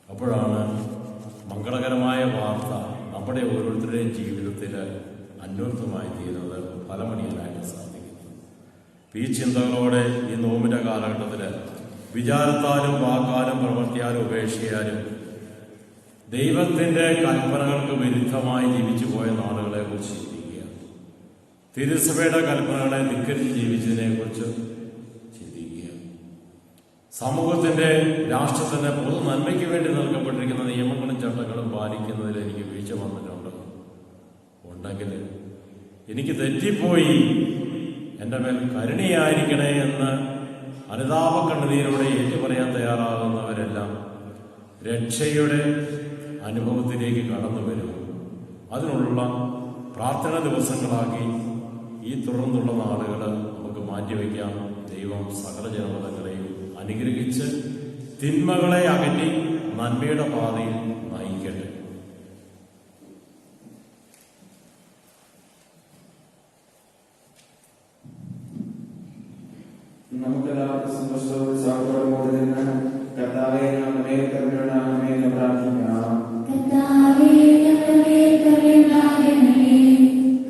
അപ്പോഴാണ് മംഗളകരമായ വാർത്ത നമ്മുടെ ഓരോരുത്തരുടെയും ജീവിതത്തിൽ അന്വർത്ഥമായി തീരുന്നത്, ഫലമണിയാനായിട്ട് സാധിക്കുന്നത്. ഈ ചിന്തകളോടെ ഈ നോമ്പിന്റെ കാലഘട്ടത്തിൽ വിചാരത്താലും വാക്കാലും പ്രവർത്തിയാലും ഉപേക്ഷിക്കാനും ദൈവത്തിൻ്റെ കൽപ്പനകൾക്ക് വിരുദ്ധമായി ജീവിച്ചു പോയ നാളുകളെ കുറിച്ച് ചിന്തിക്കുക. തിരുസഭയുടെ കൽപ്പനകളെ ധിക്കരിച്ച് ജീവിച്ചതിനെ കുറിച്ച് ചിന്തിക്കുക. സമൂഹത്തിൻ്റെ രാഷ്ട്രത്തിൻ്റെ പൊതു നന്മയ്ക്ക് വേണ്ടി നൽകപ്പെട്ടിരിക്കുന്ന നിയമങ്ങളും ചട്ടങ്ങളും പാലിക്കുന്നതിൽ എനിക്ക് വീഴ്ച വന്നിട്ടുണ്ട്. ഉണ്ടെങ്കിൽ എനിക്ക് തെറ്റിപ്പോയി, എൻ്റെ മേൽ കരുണയായിരിക്കണേ എന്ന് അനുതാപ കണ്ണുനീരോടെ ഏറ്റുപറയാൻ തയ്യാറാകുന്നവരെല്ലാം രക്ഷയുടെ അനുഭവത്തിലേക്ക് കടന്നു വരും. അതിനുള്ള പ്രാർത്ഥന ദിവസങ്ങളാക്കി ഈ തുടർന്നുള്ള നാളുകൾ നമുക്ക് മാറ്റിവെക്കാം. ദൈവം സകല ജനപദങ്ങളെയും അനുഗ്രഹിച്ച് തിന്മകളെ അകറ്റി നന്മയുടെ പാതയിൽ നയിക്കട്ടെ. നമുക്കെല്ലാവർക്കും സന്തോഷത്തോടെ ഉത്സാഹത്തോടെ മോദന കർത്താവേ ഞങ്ങളുടെ കരുണയുണ്ടാകണമേ എന്ന് പ്രാർത്ഥിക്കാം.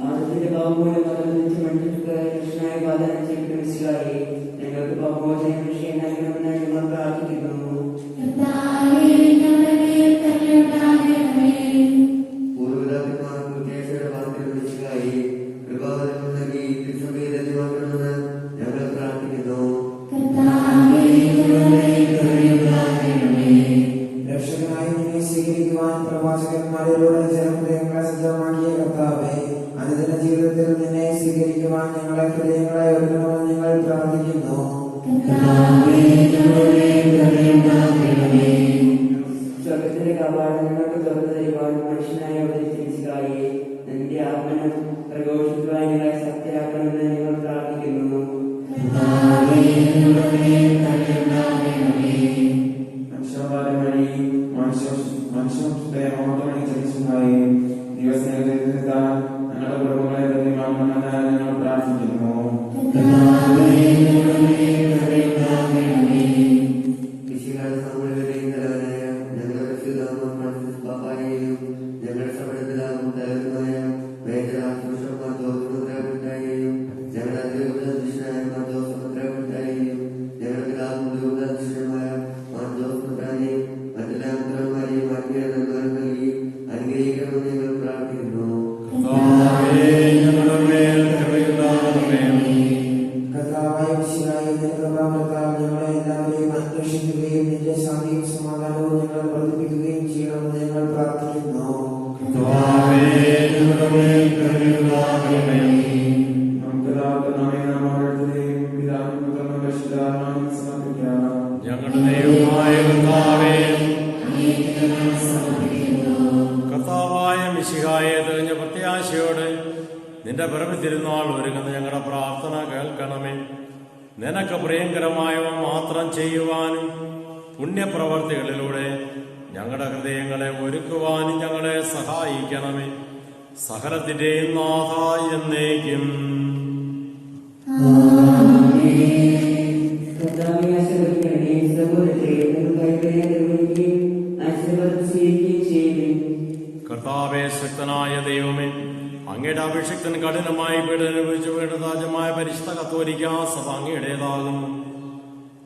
ആദ്യത്തിന്റെ പാപമൂലം മതത്തിൽ മനുഷ്യർക്ക് രക്ഷനായ വാദനം ചെയ്ത് മനസ്സിലായി ഞങ്ങൾക്ക് പാപമോചനം വിഷയം നൽകണമെന്ന് ഞങ്ങൾ പ്രാർത്ഥിക്കുന്നു. പൂർവ്വപിതാക്കന്മാർക്ക് കേസയുടെ വാക്കിൽ മനസ്സിലായി കൃപാവരം നൽകി തിരുസഭയെ ധന്യമാക്കണമെന്ന് ഞങ്ങൾ പ്രാർത്ഥിക്കുന്നു. രക്ഷകനായി നിന്നെ സ്വീകരിക്കുവാൻ പ്രവാചകന്മാരിലൂടെ ജനഹൃദയങ്ങളെ സജ്ജമാക്കിയ കർത്താവേ, അനുദിന ജീവിതത്തിൽ നിന്നെ സ്വീകരിക്കുവാൻ ഞങ്ങളെ ഹൃദയങ്ങളെ ഒരുക്കണമെന്ന് ഞങ്ങൾ പ്രാർത്ഥിക്കുന്നു. സ്വർഗത്തിന്റെ കവാടം ഞങ്ങൾക്ക് തുറന്നു തരുവാൻ മനുഷ്യനായി അവതരിച്ചിരിച്ചായി നിന്റെ ആത്മനം പ്രഘോഷിക്കുവാൻ ഞങ്ങളെ ശക്തരാക്കണമെന്ന് ഞങ്ങൾ പ്രാർത്ഥിക്കുന്നു. മനുഷ്യവാദം വഴി മനുഷ്യത്തെ മഹത്വമണി ജനിച്ചുണ്ടായി ദിവസങ്ങൾ ഞങ്ങളുടെ കുടുംബങ്ങളെ ധന്യമാക്കണമെന്ന് ഞങ്ങൾ പ്രാർത്ഥിക്കുന്നു. വിശികാല സമ്മേളനത്തിലെയും തലവനായ ഞങ്ങളുടെ പരിശുദ്ധ ഫ്രാൻസിസ് പാപ്പായെയും ഞങ്ങളുടെ സഭടത്തിലാകും തലവനായ major archbishop Mar Joseph മെത്രാപ്പൊലീത്തായെയും ഞങ്ങളുടെ അതിരൂപതാധ്യക്ഷനായ മാർ ജോസഫ് മെത്രാപ്പൊലീത്തായെയും ഞങ്ങളുടെ പിതാവും ദൂതാധ്യക്ഷനുമായ മാർ ജോസഫ് മെത്രാനെയും മറ്റെല്ലാ മെത്രാന്മാരെയും ആത്മീയ നന്മകൾ നൽകി അനുഗ്രഹിക്കണമെന്ന് ഞങ്ങൾ പ്രാർത്ഥിക്കുന്നു. കർത്താവായ മിശിഹായേ, നിന്റെ കൃപാവരത്താൽ ഞങ്ങളെ എല്ലാവരെയും അന്വേഷിക്കുകയും നിന്റെ ശാന്തിയും സമാധാനവും ഞങ്ങൾ വർദ്ധിപ്പിക്കുകയും ചെയ്യണമെന്ന് ഞങ്ങൾ പ്രാർത്ഥിക്കുന്നു. ഞങ്ങളുടെ ദൈവമായ കർത്താവേ, കർത്താവായ മിശിഹായെ തികഞ്ഞ പ്രത്യാശയോടെ നിന്റെ പിറവി തിരുനാൾ ഒരുങ്ങുന്ന ഞങ്ങളുടെ പ്രാർത്ഥന കേൾക്കണമേ. നിനക്ക് പ്രിയങ്കരമായവ മാത്രം ചെയ്യുവാനും പുണ്യപ്രവർത്തികളിലൂടെ ഞങ്ങളുടെ ഹൃദയങ്ങളെ ഒരുക്കുവാനും ഞങ്ങളെ സഹായിക്കണമേ. സകലത്തിന്റെയും നാഥ എന്നേക്കും. കർത്താവേ, ആശീർവദിക്കണമേ. സഹോദരരെ, നിങ്ങൾ കൈകളിൽ നിർവഹിക്കുകയും ആശീർവാദം സ്വീകരിക്കുകയും ചെയ്യുവിൻ. കർത്താവേ, ശക്തനായ ദൈവമേ, അങ്ങയുടെ അഭിഷിക്തൻ കഠിനമായി പീഡനമനുഭവിച്ചു വേണ്ടതാജമായ പരിശുദ്ധ കത്തോലിക്ക സഭ അങ്ങയുടേതാകുന്നു.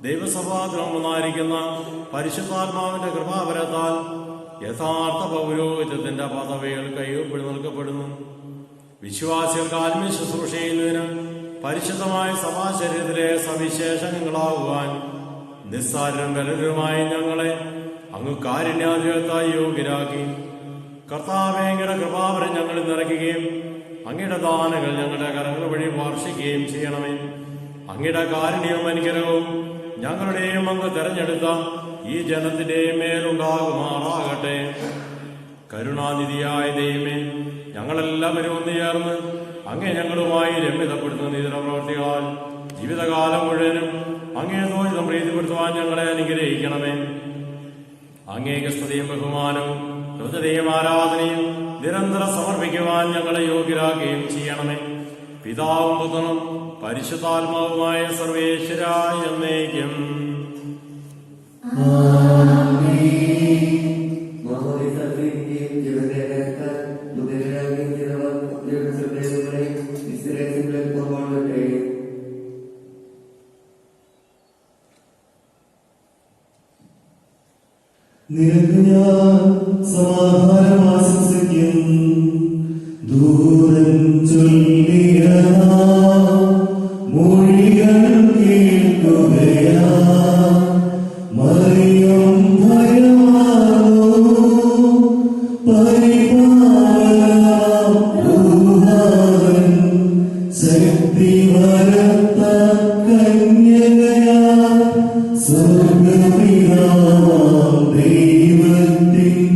ദൈവസഭാദ്രോമനായിരിക്കുന്ന പരിശുദ്ധാത്മാവിന്റെ കൃപാവരത്താൽ യഥാർത്ഥ പൗരോഹിത്യത്തിന്റെ പദവികൾ കൈയൊപ്പിടി നൽകപ്പെടുന്നു. വിശ്വാസികൾക്ക് ആത്മീയ ശുശ്രൂഷ ചെയ്യുന്നതിന് പരിശുദ്ധമായ സഭാശരീരത്തിലെ സവിശേഷങ്ങളാകുവാൻ നിസ്സാരരും ബലരുമായി ഞങ്ങളെ അങ്ങ് കാരുണ്യാധികത്തായി യോഗ്യരാക്കി. കർത്താവേ, അങ്ങയുടെ കൃപാവരം ഞങ്ങളിൽ നിറയ്ക്കുകയും അങ്ങയുടെ ദാനങ്ങൾ ഞങ്ങളുടെ കരങ്ങൾ വഴി വാർഷിക്കുകയും ചെയ്യണമേ. അങ്ങയുടെ കാരുണ്യവും അനുഗ്രഹവും ഞങ്ങളുടെയും അങ്ങ് തെരഞ്ഞെടുത്ത ഈ ജനത്തിന്റെയും മേലുണ്ടാകുമാറാകട്ടെ. കരുണാനിധിയായ ദൈവമേ, ഞങ്ങളെല്ലാവരും ഒന്ന് ചേർന്ന് അങ്ങേ ഞങ്ങളുമായി രമ്യതപ്പെടുത്തുന്ന നീതിയുടെ പ്രവർത്തികളാൽ ജീവിതകാലം മുഴുവനും അങ്ങേ തോന്നിതം പ്രീതിപ്പെടുത്തുവാൻ ഞങ്ങളെ അനുഗ്രഹിക്കണമേ. അങ്ങേക്ക് സ്തുതിയും ബഹുമാനവും കൃതയും ആരാധനയും നിരന്തരം സമർപ്പിക്കുവാൻ ഞങ്ങളെ യോഗ്യരാക്കുകയും ചെയ്യണമേ. പിതാവും പുത്രനും പരിശുദ്ധാത്മാവുമായ സർവേശ്വരായ എന്നേക്കും. നിനക്ക് ഞാൻ സമാധാനം ആശംസിക്കും. ദൂതൻ ചൊല്ലിയ മൊഴികൾ കേൾക്കുകയാ. മറിയം ഭയമാർന്നു പരിപാലനം ഊഹാൻ. ശക്തി വരത്ത കന്യകയാ സ്വർഗ്ഗപിതാവാം ദൈവത്തിൻ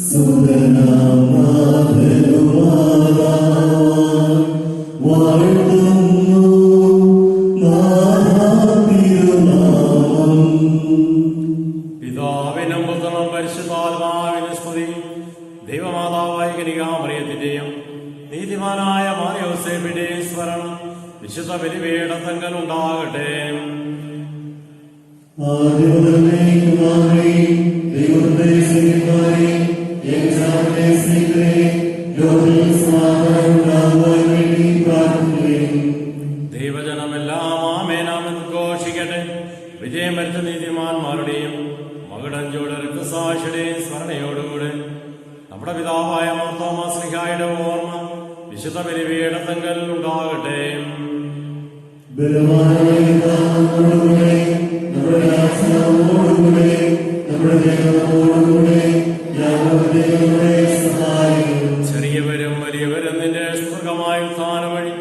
സുതനാം നാഥനുമാതാവാൻ വാഴ്ത്തുന്നു നാഥാതിരുനാമം. പിതാവിനും പുത്രനും പരിശുദ്ധാത്മാവിനും സ്തുതി. ദൈവമാതാവായ കന്യകാമറിയത്തിന്റെയും നീതിമാനായ മാർയോസേഫിന്റെയും സ്മരണം വിശുദ്ധ ബലിപീഠത്തങ്കൽ ഉണ്ടാകട്ടെ. ദൈവത്തെ സ്നേഹിക്കുന്നവരെ, യേശുവിനെ സ്നേഹിക്കുന്നവരെ, ലോകത്തിൽ സമാധാനം ഉണ്ടാകുവാൻ വേണ്ടി പ്രാർത്ഥിക്കുകയും ദൈവജനമെല്ലാം ആമേനാമെന്ന് ഘോഷിക്കട്ടെ. വിജയം വരിച്ച നീതിമാന്മാരുടെയും മകുടഞ്ചൂട് രക്തസാക്ഷിയുടെയും സ്മരണയോടുകൂടെ നമ്മുടെ പിതാവായ മാർത്തോമാ ശ്ലീഹായുടെ ഓർമ്മ വിശുദ്ധ ബലിപീഠത്തങ്കൽ ഉണ്ടാകട്ടെ. ബലവാനായ നമ്മോടുകൂടെ, നമ്മുടെ രാജ്യത്തോടുകൂടെ, നമ്മുടെ ദൈവത്തോടുകൂടെ, യാതൊരു സഹായിക്കും. ചെറിയവരും വലിയവരും നിന്റെ സുഖമായ ഉത്ഥാനം വഴി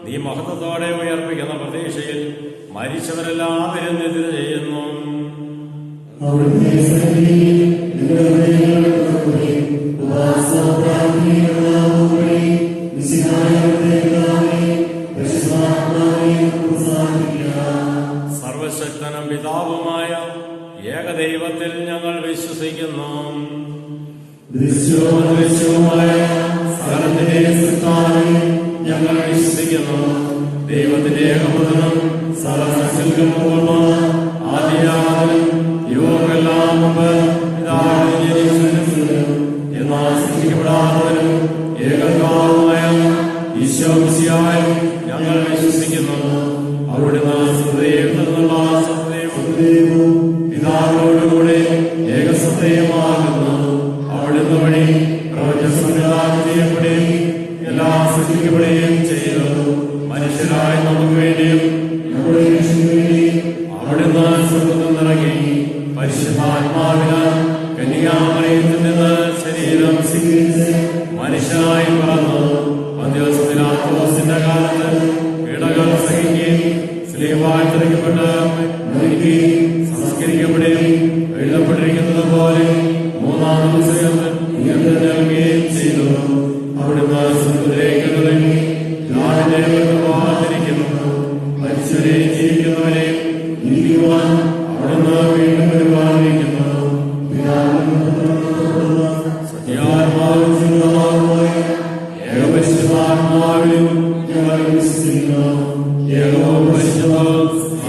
നീ മഹത്വത്തോടെ ഉയർപ്പിക്കുന്ന പ്രതീക്ഷയിൽ മരിച്ചവരെല്ലാവരും എതിര് ചെയ്യുന്നു. അവിടുത്തെ സന്നിധിയിൽ നിങ്ങളുടെ ഹൃദയങ്ങൾ തുറക്കുകയും ഉപവാസപ്രാർത്ഥനയോടുകൂടി മിശിഹായുടെ പിതാവേ, പരിശുദ്ധാത്മാവേ പ്രോത്സാഹിപ്പിക്കുക. സർവശക്തനും പിതാവുമായ ഏകദൈവത്തിൽ ഞങ്ങൾ വിശ്വസിക്കുന്നു. ദൃശ്യവും അദൃശ്യവുമായ സകലത്തിന്റെ സൃഷ്ടാവിൽ ഞങ്ങൾ വിശ്വസിക്കുന്നു. ദൈവത്തിന്റെ ഏകപുത്രനും സർവ്വശക്തനും പൂർണ്ണ ആദിയാദിയും യുവമെല്ലാം മുമ്പ് പിതാവിനെ ജനിച്ചവനും എന്നാൽ സൃഷ്ടിക്കപ്പെടാത്തവനും ഏകകാലമായ ഈശോ മിശിഹായും ഞങ്ങൾ വിശ്വസിക്കുന്നു. അവിടുന്ന് സത്യദൈവത്തിനുള്ള സത്യദൈവവും പിതാവിനോടുകൂടെ ഏകസത്യമാകുന്നു. അവിടുന്ന് വഴി പ്രപഞ്ചസംവിധാനം ചെയ്യപ്പെടുകയും എല്ലാം സൃഷ്ടിക്കപ്പെടുകയും ചെയ്തു. മനുഷ്യരായ നമുക്ക് വേണ്ടിയും നമ്മുടെ രക്ഷയ്ക്ക് വേണ്ടിയും അവിടുന്ന് സ്വർഗ്ഗത്തിൽ നിറങ്ങി പരിശുദ്ധാത്മാവിനാൽ കന്യകാമറിയത്തിൽ നിന്ന് ശരീരം സ്വീകരിച്ച് മനുഷ്യനായി പിറന്നു. പന്തിയോസ് പിലാത്തോസിന്റെ കാലത്ത് പീഡകൾ സഹിക്കുകയും സ്ലീബായി തിരക്കപ്പെട്ട് മരിക്കുകയും സംസ്കരിക്കപ്പെടുകയും എഴുതപ്പെട്ടിരിക്കുന്നത് പോലെ മൂന്നാം ദിവസം ഉയർത്തെഴുന്നേൽക്കുകയും ചെയ്തു. അവിടുന്ന് സ്വർഗ്ഗത്തിലേക്ക് തുടങ്ങി നാടിനെ പോകാതിരിക്കുന്നു. മരിച്ചവരെയും ജീവിക്കുന്നവരെയും ജീവിക്കുവാൻ അവിടുന്ന് വീണ്ടും വരുവാനിരിക്കുന്നു. സത്യാത്മാവിനും ജീവിതമാകുമായ ഏകപരിശുദ്ധാത്മാവിലും ഞങ്ങൾ വിശ്വസിക്കുന്നു. ഏകവും പരിശുദ്ധവും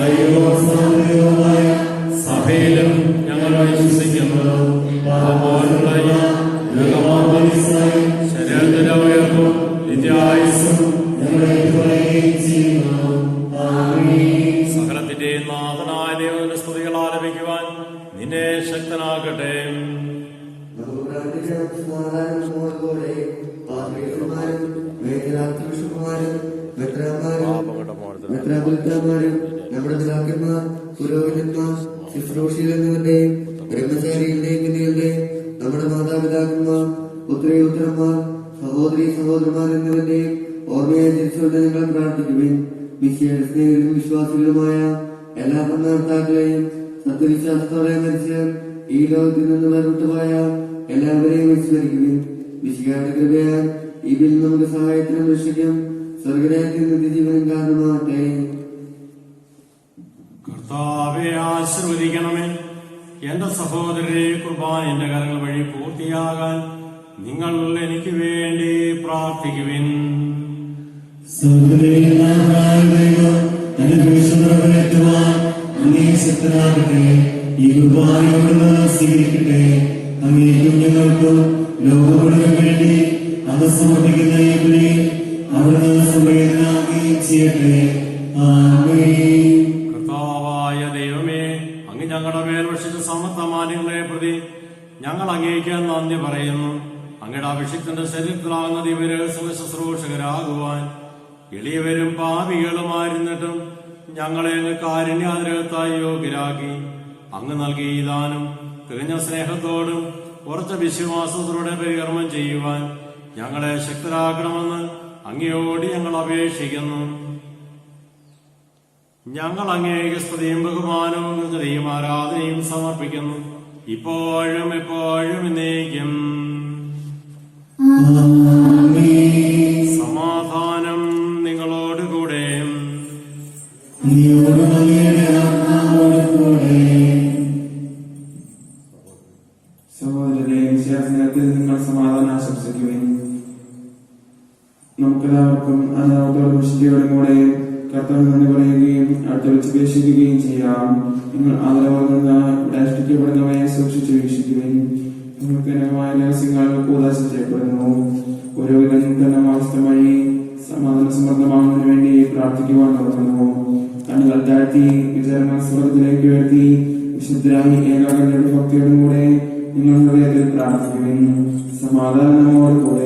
ഐകവുമായ സഭയിലും ഞങ്ങൾ വിശ്വസിക്കുന്നു. പാപമോചനമുള്ള ശരീരത്തിന്റെ ഉയർപ്പും നിത്യായുസ്സും ഞങ്ങളെ ചെയ്യുന്നു. സകലത്തിന്റെയും നാഥനായ ദൈവത്തിന്റെ സ്തുതികൾ ആലപിക്കുവാൻ നിന്നെ ശക്തനാക്കട്ടെ. നമുക്ക് പ്രാർത്ഥിക്കാം. സമാധാനം സമൂഹത്തോടെ പാത്രീയന്മാരും വേദനാത്മഷന്മാരും മെത്രാപൊലിത്തന്മാരും നമ്മുടെ പിതാക്കന്മാർ പുരോഹിതന്മാർ ശുശ്രൂഷയിൽ എന്നിവരുടെയും ബ്രഹ്മചാരികളുടെയും കുഞ്ഞുങ്ങളുടെയും നമ്മുടെ മാതാപിതാക്കന്മാർ പുത്രിയുത്രന്മാർ സഹോദരി സഹോദരന്മാർ എന്നിവരുടെയും ഓർമ്മയെ തിരിച്ചുകൊണ്ട് ഞങ്ങൾ പ്രാർത്ഥിക്കുകയും മിശിയുടെ സ്നേഹിതരും വിശ്വാസികളുമായ എല്ലാ ഭരണകർത്താക്കളെയും സത്യവിശ്വാസത്തോടെ മരിച്ച് ഈ ലോകത്തിൽ നിന്ന് വേർപെട്ടുപോയ എല്ലാവരെയും വിസ്മരിക്കുകയും മിശിഹായുടെ കൃപയാൽ ഇതിൽ നമുക്ക് സഹായത്തിനും രക്ഷിക്കും സ്വർഗരാജ്യത്തിൽ നിത്യജീവനും കാരണമാകട്ടെ. കർത്താവെ ആശീർവദിക്കണമേ. എന്റെ സഹോദരരെ കുർബാന എന്റെ കരങ്ങൾ വഴി പൂർത്തിയാകാൻ നിങ്ങൾ എനിക്ക് വേണ്ടി പ്രാർത്ഥിക്കുവിൻ. ഈ കുർബാനയോടുന്ന് സ്വീകരിക്കട്ടെ. അങ്ങേക്കും ഞങ്ങൾക്കും ലോകമുഴുവൻ വേണ്ടി അത് സമർപ്പിക്കുന്ന ഇവരെ അവിടുന്ന് സംവേദനാകുകയും ചെയ്യട്ടെ. ആമേൻ. കർത്താവായ ദൈവമേ, അങ്ങ് ഞങ്ങളുടെ മേൽ വർഷിച്ച സമർത്ഥമാന്യങ്ങളെ പ്രതി ഞങ്ങൾ അങ്ങേക്ക് നന്ദി പറയുന്നു. അങ്ങയുടെ അഭിഷിക്തന്റെ ശരീരത്തിലാകുന്ന ദിവര് ശുശ്രൂഷകരാകുവാൻ എളിയവരും പാപികളുമായിരുന്നിട്ടും ഞങ്ങളെ അങ്ങ് കാരുണ്യാതിരകത്തായി യോഗ്യരാക്കി. അങ്ങ് നൽകിയ ഈ ദാനം തികഞ്ഞ സ്നേഹത്തോടും ഉറച്ച വിശ്വാസത്തോടെ പരികർമ്മം ചെയ്യുവാൻ ഞങ്ങളെ ശക്തരാക്കണമെന്ന് അങ്ങയോട് ഞങ്ങൾ അപേക്ഷിക്കുന്നു. ഞങ്ങൾ അങ്ങേക്ക് സ്തുതിയും ബഹുമാനവും കൃതയും ആരാധനയും സമർപ്പിക്കുന്നു, ഇപ്പോഴും എപ്പോഴും എന്നേക്കും. സമാധാനം നിങ്ങളോടുകൂടെ. സഹോദരരെ, വിശ്വാസത്തിൽ നിങ്ങൾ സമാധാനം ആശംസിക്കുവിൻ. നമുക്കെല്ലാവർക്കും അനാഥത്തോടും വിശുദ്ധിയോടും കൂടെ കർത്താവിന് നന്ദി പറയുകയും അടുത്ത് വെച്ച് ഉപേക്ഷിക്കുകയും ചെയ്യാം. നിങ്ങൾ ആദരവർന്ന രാഷ്ട്രീയപ്പെടുന്നവയെ സൂക്ഷിച്ചു വീക്ഷിക്കുവിൻ. നിങ്ങൾക്ക് അനേകമായ രഹസ്യങ്ങൾ കൂതാശ ചെയ്യപ്പെടുന്നു. ഓരോരുത്തരും തന്നെ അവസ്ഥ വഴി സമാധാന സമൃദ്ധമാകുന്നതിന് വേണ്ടി പ്രാർത്ഥിക്കുവാൻ തുടങ്ങുന്നു. കണ്ണുകൾ താഴ്ത്തി വിചാരങ്ങൾ സ്വർഗത്തിലേക്ക് ഉയർത്തി വിശുദ്ധരായി ഏകാഗ്രതയുടെ ഭക്തിയോടും കൂടെ നിങ്ങൾ ഹൃദയത്തിൽ പ്രാർത്ഥിക്കുവിൻ. സമാധാനം നമ്മോട് കൂടെ.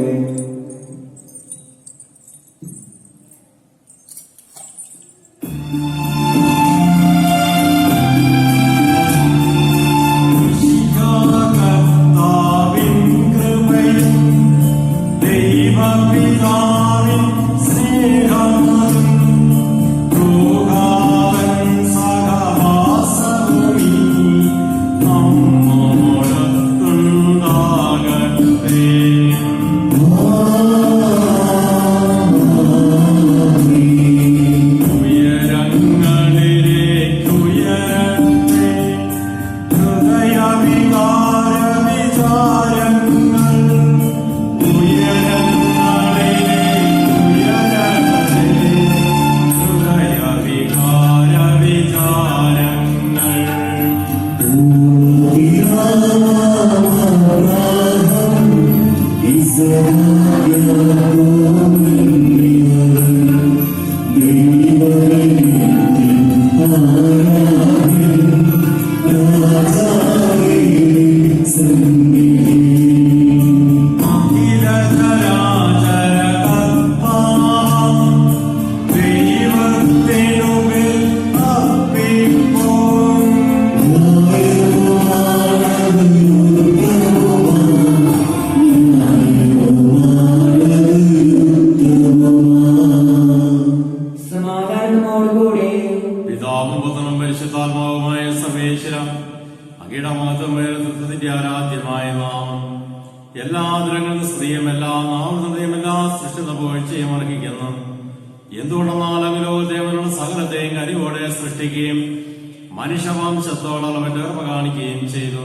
മനുഷ്യവംശത്തോളം വേർപ കാണിക്കുകയും ചെയ്തു.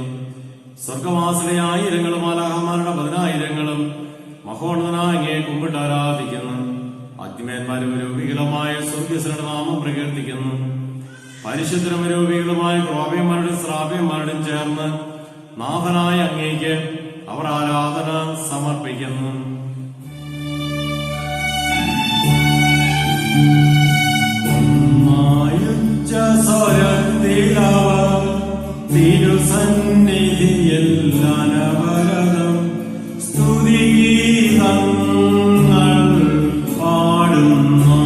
സ്വർഗവാസിലെ ആയിരങ്ങളും മാലാഖമാരുടെ 10,000-ങ്ങളും മഹോന്നതനായ അങ്ങയെ കുമ്പിട്ട് ആരാധിക്കുന്നു. അഗ്നിമേന്മാരും രൂപികളുമായ സ്വർഗീയരുടെ നാമം പ്രകീർത്തിക്കുന്നു. പരിശുദ്ധരും രൂപികളുമായ ക്രോപ്യന്മാരുടെയും ശ്രാപ്യന്മാരുടെയും ചേർന്ന് നാഥനായ അങ്ങേക്ക് അവർ ആരാധന സമർപ്പിക്കുന്നു. സ്വരത്തിലവർ തിരുസന്നിധിയിൽ അനവരതം സ്തുതിഗീതങ്ങൾ പാടുന്നു.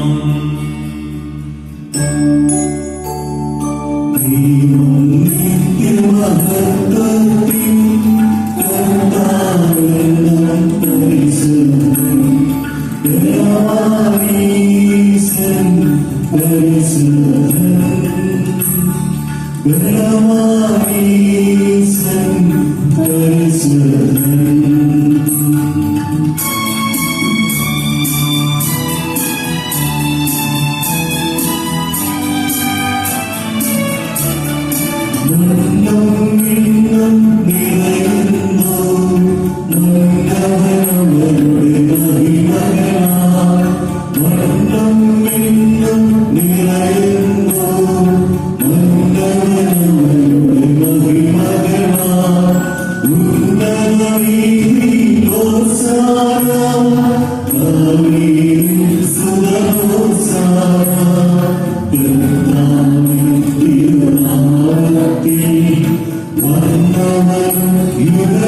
You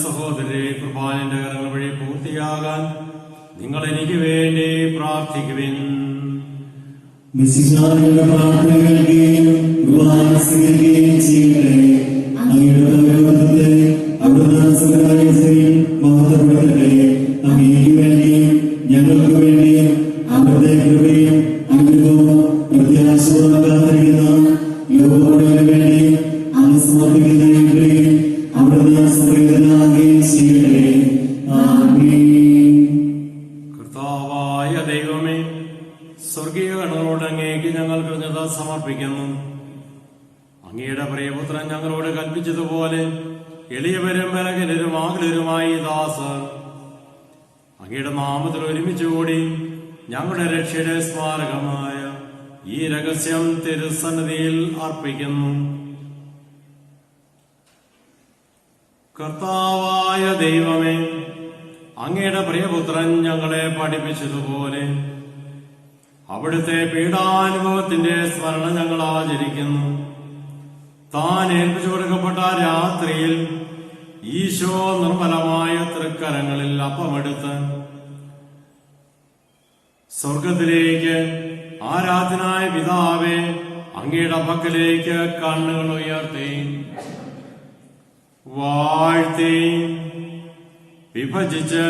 സഹോദരരെ, കുർബാനയുടെ കരങ്ങൾ വഴി പൂർത്തിയാകാൻ നിങ്ങൾ എനിക്ക് വേണ്ടി പ്രാർത്ഥിക്കുവിൻ. മിശിഹായുടെ പ്രാർത്ഥന കേൾക്കുകയും കുർബാന സ്വീകരിക്കുകയും ചെയ്യട്ടെ. അങ്ങയുടെ പരലോകത്തെ അവിടുന്ന് സ്വകാര്യതയിൽ മഹത്വപ്പെടുത്തട്ടെ. അങ്ങേക്ക് വേണ്ടിയും ഞങ്ങൾക്ക് വേണ്ടിയും അവിടുത്തെ കൃപയും അനുഗ്രഹവും പ്രത്യാശയോടെ കാത്തിരിക്കുന്ന ലോകത്തിന് വേണ്ടിയും അങ്ങ് സമർപ്പിക്കുന്ന കൃപയും അവിടുന്ന് സംപ്രീതനാകുകയും ചെയ്യട്ടെ. ആമേൻ. കർത്താവായ ദൈവമേ, സ്വർഗീയ ഗണങ്ങളോട് അങ്ങേക്ക് ഞങ്ങൾ കൃതജ്ഞത സമർപ്പിക്കുന്നു. അങ്ങയുടെ പ്രിയപുത്രൻ ഞങ്ങളോട് കൽപ്പിച്ചതുപോലെ എളിയവരും ബലഹീനരും ആകുലരുമായി ദാസർ അങ്ങയുടെ നാമത്തിൽ ഒരുമിച്ചുകൂടി ഞങ്ങളുടെ രക്ഷയുടെ സ്മാരകമായ ഈ രഹസ്യം തിരുസന്നിധിയിൽ അർപ്പിക്കുന്നു. കർത്താവായ ദൈവമേ, അങ്ങയുടെ പ്രിയപുത്രൻ ഞങ്ങളെ പഠിപ്പിച്ചതുപോലെ അവിടുത്തെ പീഡാനുഭവത്തിന്റെ സ്മരണ ഞങ്ങൾ ആചരിക്കുന്നു. താൻ ഏൽപ്പിച്ചു കൊടുക്കപ്പെട്ട രാത്രിയിൽ ഈശോ നിർമ്മലമായ തൃക്കരങ്ങളിൽ അപ്പമെടുത്ത് സ്വർഗത്തിലേക്ക് ആരാധനായ പിതാവേ അങ്ങയുടെ പക്കലേക്ക് കണ്ണുകൾ ഉയർത്തി വാഴ്ത്തി വിഭജിച്ച്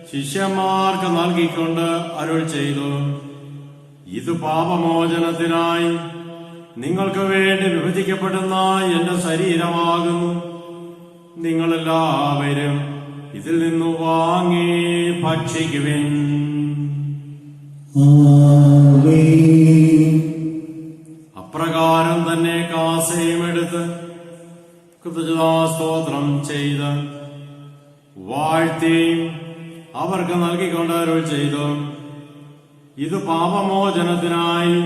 ശിഷ്യന്മാർക്ക് നൽകിക്കൊണ്ട് അരുൾ ചെയ്തു, ഇത് പാപമോചനത്തിനായി നിങ്ങൾക്ക് വേണ്ടി വിഭജിക്കപ്പെടുന്ന എന്റെ ശരീരമാകുന്നു. നിങ്ങളെല്ലാവരും ഇതിൽ നിന്നു വാങ്ങി ഭക്ഷിക്കുവിൻ. അപ്രകാരം തന്നെ കാസയും എടുത്ത് കൃതജ്ഞതാസ്തോത്രം ചെയ്ത് വാഴ്ത്തി അവർക്ക് നൽകിക്കൊണ്ട് അരുൾ ചെയ്തു, ഇത് പാപമോചനത്തിനായി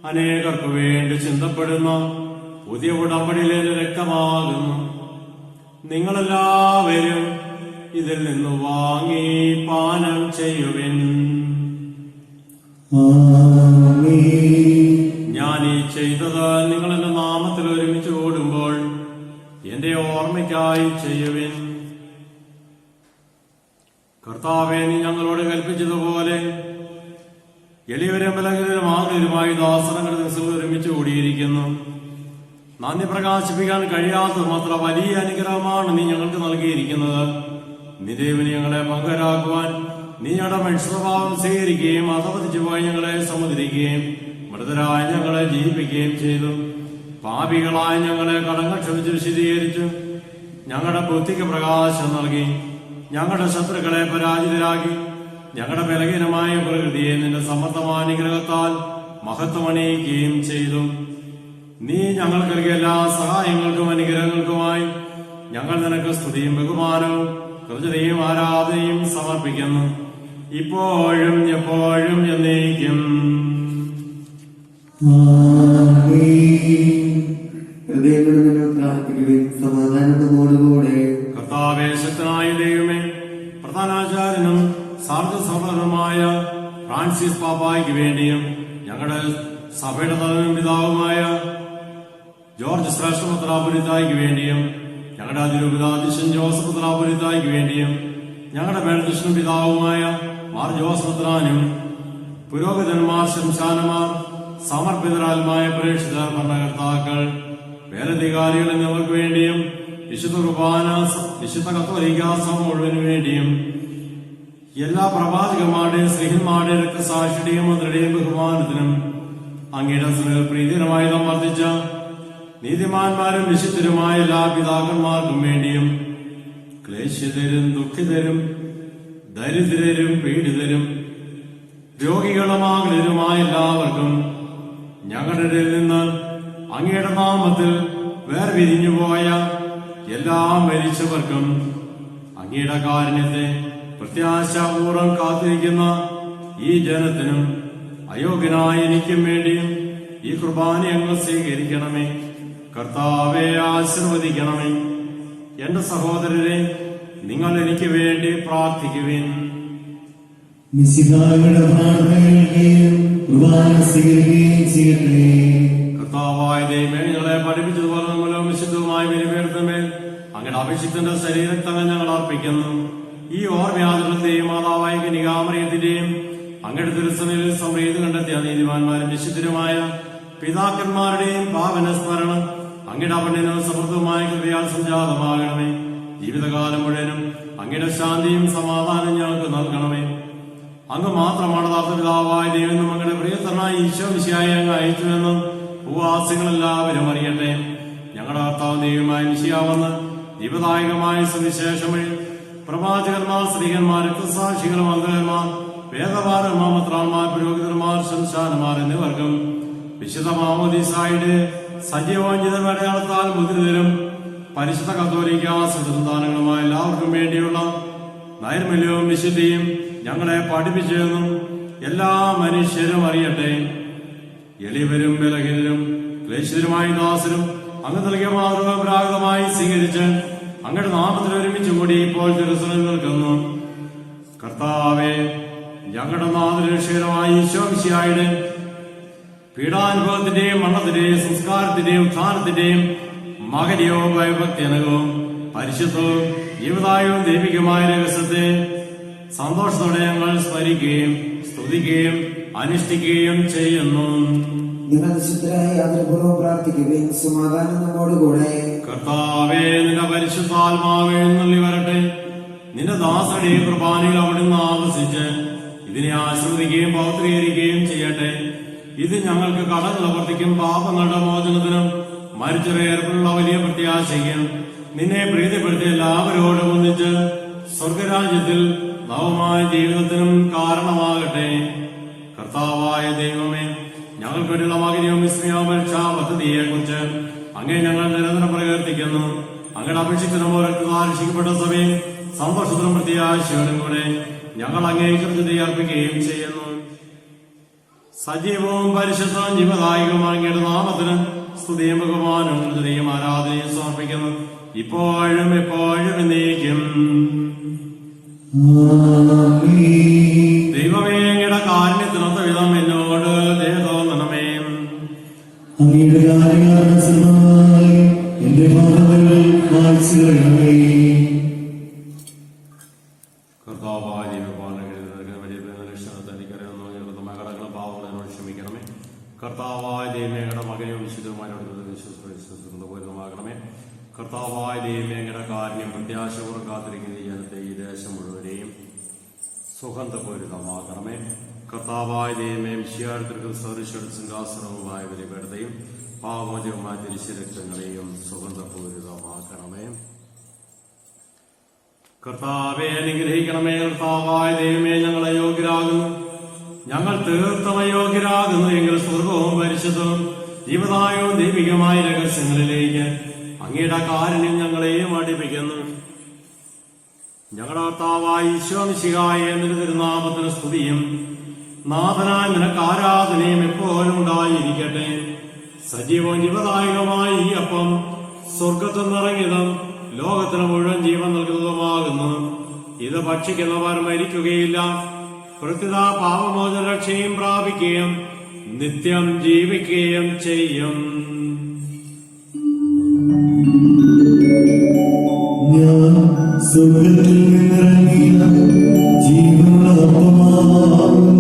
അനേകർക്ക് വേണ്ടി ചിന്തപ്പെടുന്ന പുതിയ ഉടമ്പടിയിലെ രക്തമാകുന്നു. നിങ്ങളെല്ലാവരും ഇതിൽ നിന്ന് വാങ്ങി പാനം ചെയ്യുവിൻ. ഞാൻ ഈ ചെയ്തത് നിങ്ങൾ എന്റെ നാമത്തിൽ ഒരുമിച്ച് കൂടുമ്പോൾ എന്റെ ഓർമ്മയ്ക്കായി ചെയ്യുവിൻ. കർത്താവേ, നീ ഞങ്ങളോട് കൽപ്പിച്ചതുപോലെ എളിയവരും ബലഹീനരും ആകുലരുമായി ദാസനങ്ങളുടെ ദിവസങ്ങൾ ഒരുമിച്ച് കൂടിയിരിക്കുന്നു. നന്ദി പ്രകാശിപ്പിക്കാൻ കഴിയാത്തത് മാത്രം വലിയ അനുഗ്രഹമാണ് നീ ഞങ്ങൾക്ക് നൽകിയിരിക്കുന്നത്. നിദേവിന് ഞങ്ങളെ പങ്കരാക്കുവാൻ നീ ഞങ്ങളുടെ മനുഷ്യസ്വഭാവം സ്വീകരിക്കുകയും അധപതിച്ചു പോയി ഞങ്ങളെ സമുദ്രിക്കുകയും മൃതരായ ഞങ്ങളെ ജീവിപ്പിക്കുകയും ചെയ്തു. പാപികളായ ഞങ്ങളെ കടങ്ങൾ ക്ഷമിച്ച് വിശദീകരിച്ചു. ഞങ്ങളുടെ ബുദ്ധിക്ക് പ്രകാശം നൽകി. ഞങ്ങളുടെ ശത്രുക്കളെ പരാജിതരാക്കി. ഞങ്ങളുടെ ബലഹീനമായ പ്രകൃതിയെ നിന്റെ സമർത്ഥമായ അനുഗ്രഹത്താൽ മഹത്വമണിയിക്കുകയും ചെയ്തു. നീ ഞങ്ങൾക്ക് നൽകിയ എല്ലാ സഹായങ്ങൾക്കും അനുഗ്രഹങ്ങൾക്കുമായി ഞങ്ങൾ നിനക്ക് സ്തുതിയും ബഹുമാനവും കൃതജ്ഞതയും ആരാധനയും സമർപ്പിക്കുന്നു, ഇപ്പോഴും എപ്പോഴും എന്നേക്കും. സമാധാനത്തോടുകൂടെ കർത്താവേ, ശക്തനായ ദൈവമേ, പ്രധാനാചാര്യനും സാർദ്ധസഭകളുമായ ഫ്രാൻസിസ് പാപ്പായ്ക്ക് വേണ്ടിയും ഞങ്ങളുടെ സഭയുടെ തലവനും പിതാവുമായ ജോർജ് ശ്രേഷ്ഠ മെത്രാപ്പൊലീത്തായ്ക്ക് വേണ്ടിയും ഞങ്ങളുടെ അതിരൂപതാധ്യക്ഷൻ ജോസഫ് മെത്രാപ്പൊലീത്തായ്ക്ക് വേണ്ടിയും ഞങ്ങളുടെ മേൽധ്യക്ഷനും പിതാവുമായ മാർ ജോസ് മെത്രാനും പുരോഹിതന്മാർ, ശംശാനമാർ, സമർപ്പിതരാൽമായ പ്രേക്ഷിതർ, ഭരണകർത്താക്കൾ, മേലധികാരികൾ എന്നിവർക്ക് വേണ്ടിയും വിശുദ്ധ കുർബാന, വിശുദ്ധ കത്തോലിക്കാ സഭ മുഴുവനു വേണ്ടിയും എല്ലാ പ്രവാചകന്മാരുടെയും സ്ത്രീഹന്മാരുടെയും രക്തസാക്ഷിയുടെയും മന്ത്രിയുടെയും ബഹുമാനത്തിനും അങ്ങയുടെ പ്രീതികരമായി വർദ്ധിച്ച നീതിമാന്മാരും വിശുദ്ധരുമായ എല്ലാ പിതാക്കന്മാർക്കും വേണ്ടിയും ക്ലേശിതരും ദുഃഖിതരും ദരിദ്രരും പീഡിതരും രോഗികളുമാകലരുമായ എല്ലാവർക്കും ഞങ്ങളുടെ ഇടയിൽ നിന്ന് അങ്ങയുടെ നാമത്തിൽ വേർപിരിഞ്ഞുപോയ എല്ലാ മരിച്ചവർക്കും അങ്ങയുടെ കാരുണ്യത്തെ പ്രത്യാശാപൂർവം കാത്തിരിക്കുന്ന ഈ ജനത്തിനും അയോഗ്യനായ എനിക്കും വേണ്ടിയും ഈ കുർബാന അങ്ങ് സ്വീകരിക്കണമേ. കർത്താവെ, ആശീർവദിക്കണമേ. എന്റെ സഹോദരരെ, നിങ്ങൾ എനിക്ക് വേണ്ടി പ്രാർത്ഥിക്കുവിൻ. കർത്താവായ ദൈവമേ, നിങ്ങളെ പഠിപ്പിച്ചതുപോലെ നമ്മളും വിശുദ്ധവുമായ വിനിമയത്തിന്മേൽ അങ്ങയുടെ അഭിഷിക്തന്റെ ശരീരത്തങ്ങൾ ഞങ്ങൾ അർപ്പിക്കുന്നു. ഈ ഓർമ്മയാദൃത്തെയും മാതാവായ കനികാമറിയത്തിന്റെയും അങ്ങയുടെ തിരുസനയിൽ സംപ്രീതി കണ്ടെത്തിയ നീതിമാന്മാരും വിശുദ്ധരുമായ പിതാക്കന്മാരുടെയും പാവന സ്മരണം അങ്ങയുടെ അപണ്യനും സമൃദ്ധവുമായ കൃപയാൽ സംജാതമാകണമേ. ജീവിതകാലം മുഴുവനും അങ്ങയുടെ ശാന്തിയും സമാധാനം ഞങ്ങൾക്ക് നൽകണമേ. അങ്ങ് മാത്രമാണ് യഥാർത്ഥ പിതാവായ ദൈവമെന്നും അങ്ങയുടെ പ്രിയത്തനായ ഈശോ മിശിഹായെ അങ്ങ് അയച്ചുവെന്നും ഭൂവാസികളെല്ലാവരും അറിയട്ടെ. ഞങ്ങളുടെ കർത്താവ് ദൈവമായ മിശിഹാവെന്ന് ജീവദായകമായ സുവിശേഷം വഴി പ്രവാചകന്മാർ, സ്ത്രീകന്മാർ, രക്തസാക്ഷികൾ, മന്ത്രന്മാർ, വേദപാരന്മാർ, മെത്രാന്മാർ, പുരോഹിതന്മാർ, ശംശാനമാർ എന്നിവർക്കും വിശുദ്ധ മാമോദീസായുടെ സജീവോഞ്ചിത അടയാളത്താൽ മുദ്രിതരും പരിശുദ്ധ കത്തോലിക്ക സന്താനങ്ങളുമായ എല്ലാവർക്കും വേണ്ടിയുള്ള നൈർമല്യവും വിശുദ്ധിയും ഞങ്ങളെ പഠിപ്പിച്ചെന്നും എല്ലാ മനുഷ്യരും അറിയട്ടെ. എളിവരും ബലഹീനരും ക്ലേശിതരുമായ ദാസരും അങ്ങ് നൽകിയ മാതൃകാപരാഗതമായി സ്വീകരിച്ച് അങ്ങയുടെ നാമത്തിൽ ഒരുമിച്ച് കൂടി ഇപ്പോൾ തിരുസനയിൽ നിൽക്കുന്നു. കർത്താവേ, ഞങ്ങളുടെ നാഥരക്ഷകരമായ ഈശോ മിശിഹായുടെ പീഡാനുഭവത്തിന്റെയും മരണത്തിന്റെയും സംസ്കാരത്തിന്റെയും ഉത്ഥാനത്തിന്റെയും മകനീയവും ഭയഭക്തിയനകവും പരിശുദ്ധവും ജീവദായകവും ദൈവികമായ രഹസ്യത്തെ സന്തോഷത്തോടെ ഞങ്ങൾ സ്മരിക്കുകയും സ്തുതിക്കുകയും അനുഷ്ഠിക്കുകയും ചെയ്യുന്നു. നിങ്ങൾ വിശുദ്ധരായ യാത്രപൂർവ്വം പ്രാർത്ഥിക്കുകയും സമാധാനം നമ്മോടുകൂടെ. കർത്താവേ, നിന്റെ പരിശുദ്ധാത്മാവേ എഴുന്നള്ളി വരട്ടെ. നിന്റെ ദാസരുടെയും കുർബാനയിൽ അവിടുന്ന് ആവസിച്ച് ഇതിനെ ആശ്രവദിക്കുകയും പൗത്രീകരിക്കുകയും ചെയ്യട്ടെ. ഇത് ഞങ്ങൾക്ക് കടങ്ങൾ പ്രവർത്തിക്കും പാപങ്ങളുടെ മോചനത്തിനും മരിച്ചറിയേർപ്പുള്ള വലിയ പ്രത്യാശയ്ക്കും നിന്നെ പ്രീതിപ്പെടുത്തി എല്ലാവരോടും ഒന്നിച്ച് സ്വർഗരാജ്യത്തിൽ നവമായ ജീവിതത്തിനും കാരണമാകട്ടെ. കർത്താവായ ദൈവമേ, ഞങ്ങൾക്ക് വേണ്ടിയുള്ള മകനെയും വിസ്മയോപേക്ഷാ പദ്ധതിയെ കുറിച്ച് അങ്ങേ ഞങ്ങൾ നിരന്തരം പ്രകീർത്തിക്കുന്നു. അങ്ങയുടെ അപേക്ഷിക്കണമോ രക്തസാക്ഷിക്കപ്പെട്ട സഭയും സന്തോഷത്തിനും പ്രത്യാശയോടും കൂടെ ഞങ്ങൾ അങ്ങേ കൃത്യത അർപ്പിക്കുകയും ചെയ്യുന്നു. സജീവവും പരിശുദ്ധവും ജീവദായകവുമായ അങ്ങയുടെ നാമത്തിന് സ്തുതിയും ബഹുമാനവും കൃതയും ആരാധനയും സമർപ്പിക്കുന്നു, ഇപ്പോഴും എപ്പോഴും എന്നേക്കും. ദൈവമേ, അങ്ങയുടെ കാരുണ്യത്തിനൊത്ത വിധം എന്നോട് ദയ തോന്നണമേ. അങ്ങയുടെ കാര്യാനുസൃതമായി എന്റെ പാപങ്ങൾ മായ്ച്ചു കളയണമേ. കർത്താവായ മകടങ്ങളും പാവങ്ങളോട് ക്ഷമിക്കണമേ. കർത്താവായ ദൈവമേങ്ങളുടെ മകനെയും വിശുദ്ധമാരോട് വിശ്വസിക്കുന്നതുപോലുമാകണമേ. കർത്താവായ ദൈവമേങ്ങളുടെ കാര്യം പ്രത്യാശപൂർവ്വം കാത്തിരിക്കുന്ന ഈ ജനത്തെ ഈ ദേശം മുഴുവനെയും സുഗന്ധപൂരിതമാകണമേ. കർത്താവായ ദൈവമേ, വിശ്വാർത്ഥികൾ സിംഹാസനവുമായ ബലിപീഠത്തെയും പാവമോചകമായ തിരിശരക്തങ്ങളെയും സുഗന്ധപൂരിതമാക്കണമേ. കർത്താവെ അനുഗ്രഹിക്കണമേ. കർത്താവായ ദൈവമേ, ഞങ്ങൾ അയോഗ്യരാകുന്നു, ഞങ്ങൾ തീർത്തും അയോഗ്യരാകുന്നു. എങ്കിൽ സ്വർഗവും പരിശുദ്ധവും ജീവദായകവും ദൈവികമായ രഹസ്യങ്ങളിലേക്ക് അങ്ങയുടെ കാരുണ്യം ഞങ്ങളെയും അടുപ്പിക്കുന്നു. ഞങ്ങളുടെ കർത്താവായ ഈശോ മിശിഹായെ നിന്റെ തിരുനാമത്തിന് സ്തുതിയും നാഥനായ നിനക്ക് ആരാധനയും എപ്പോഴും ഉണ്ടായിരിക്കട്ടെ. സജീവവും ജീവദായകമായ ഈ അപ്പം സ്വർഗത്തിൽ നിറങ്ങിയതും ലോകത്തിന് മുഴുവൻ ജീവൻ നൽകുന്നതുമാകുന്നു. ഇത് ഭക്ഷിക്കുന്നവർ മരിക്കുകയില്ല, പ്രത്യുത പാപമോചന രക്ഷയും പ്രാപിക്കുകയും നിത്യം ജീവിക്കുകയും ചെയ്യും. ഞാൻ സ്വർഗ്ഗത്തിൽ നിന്നിറങ്ങിയ ജീവനുള്ള അപ്പമാകുന്നു.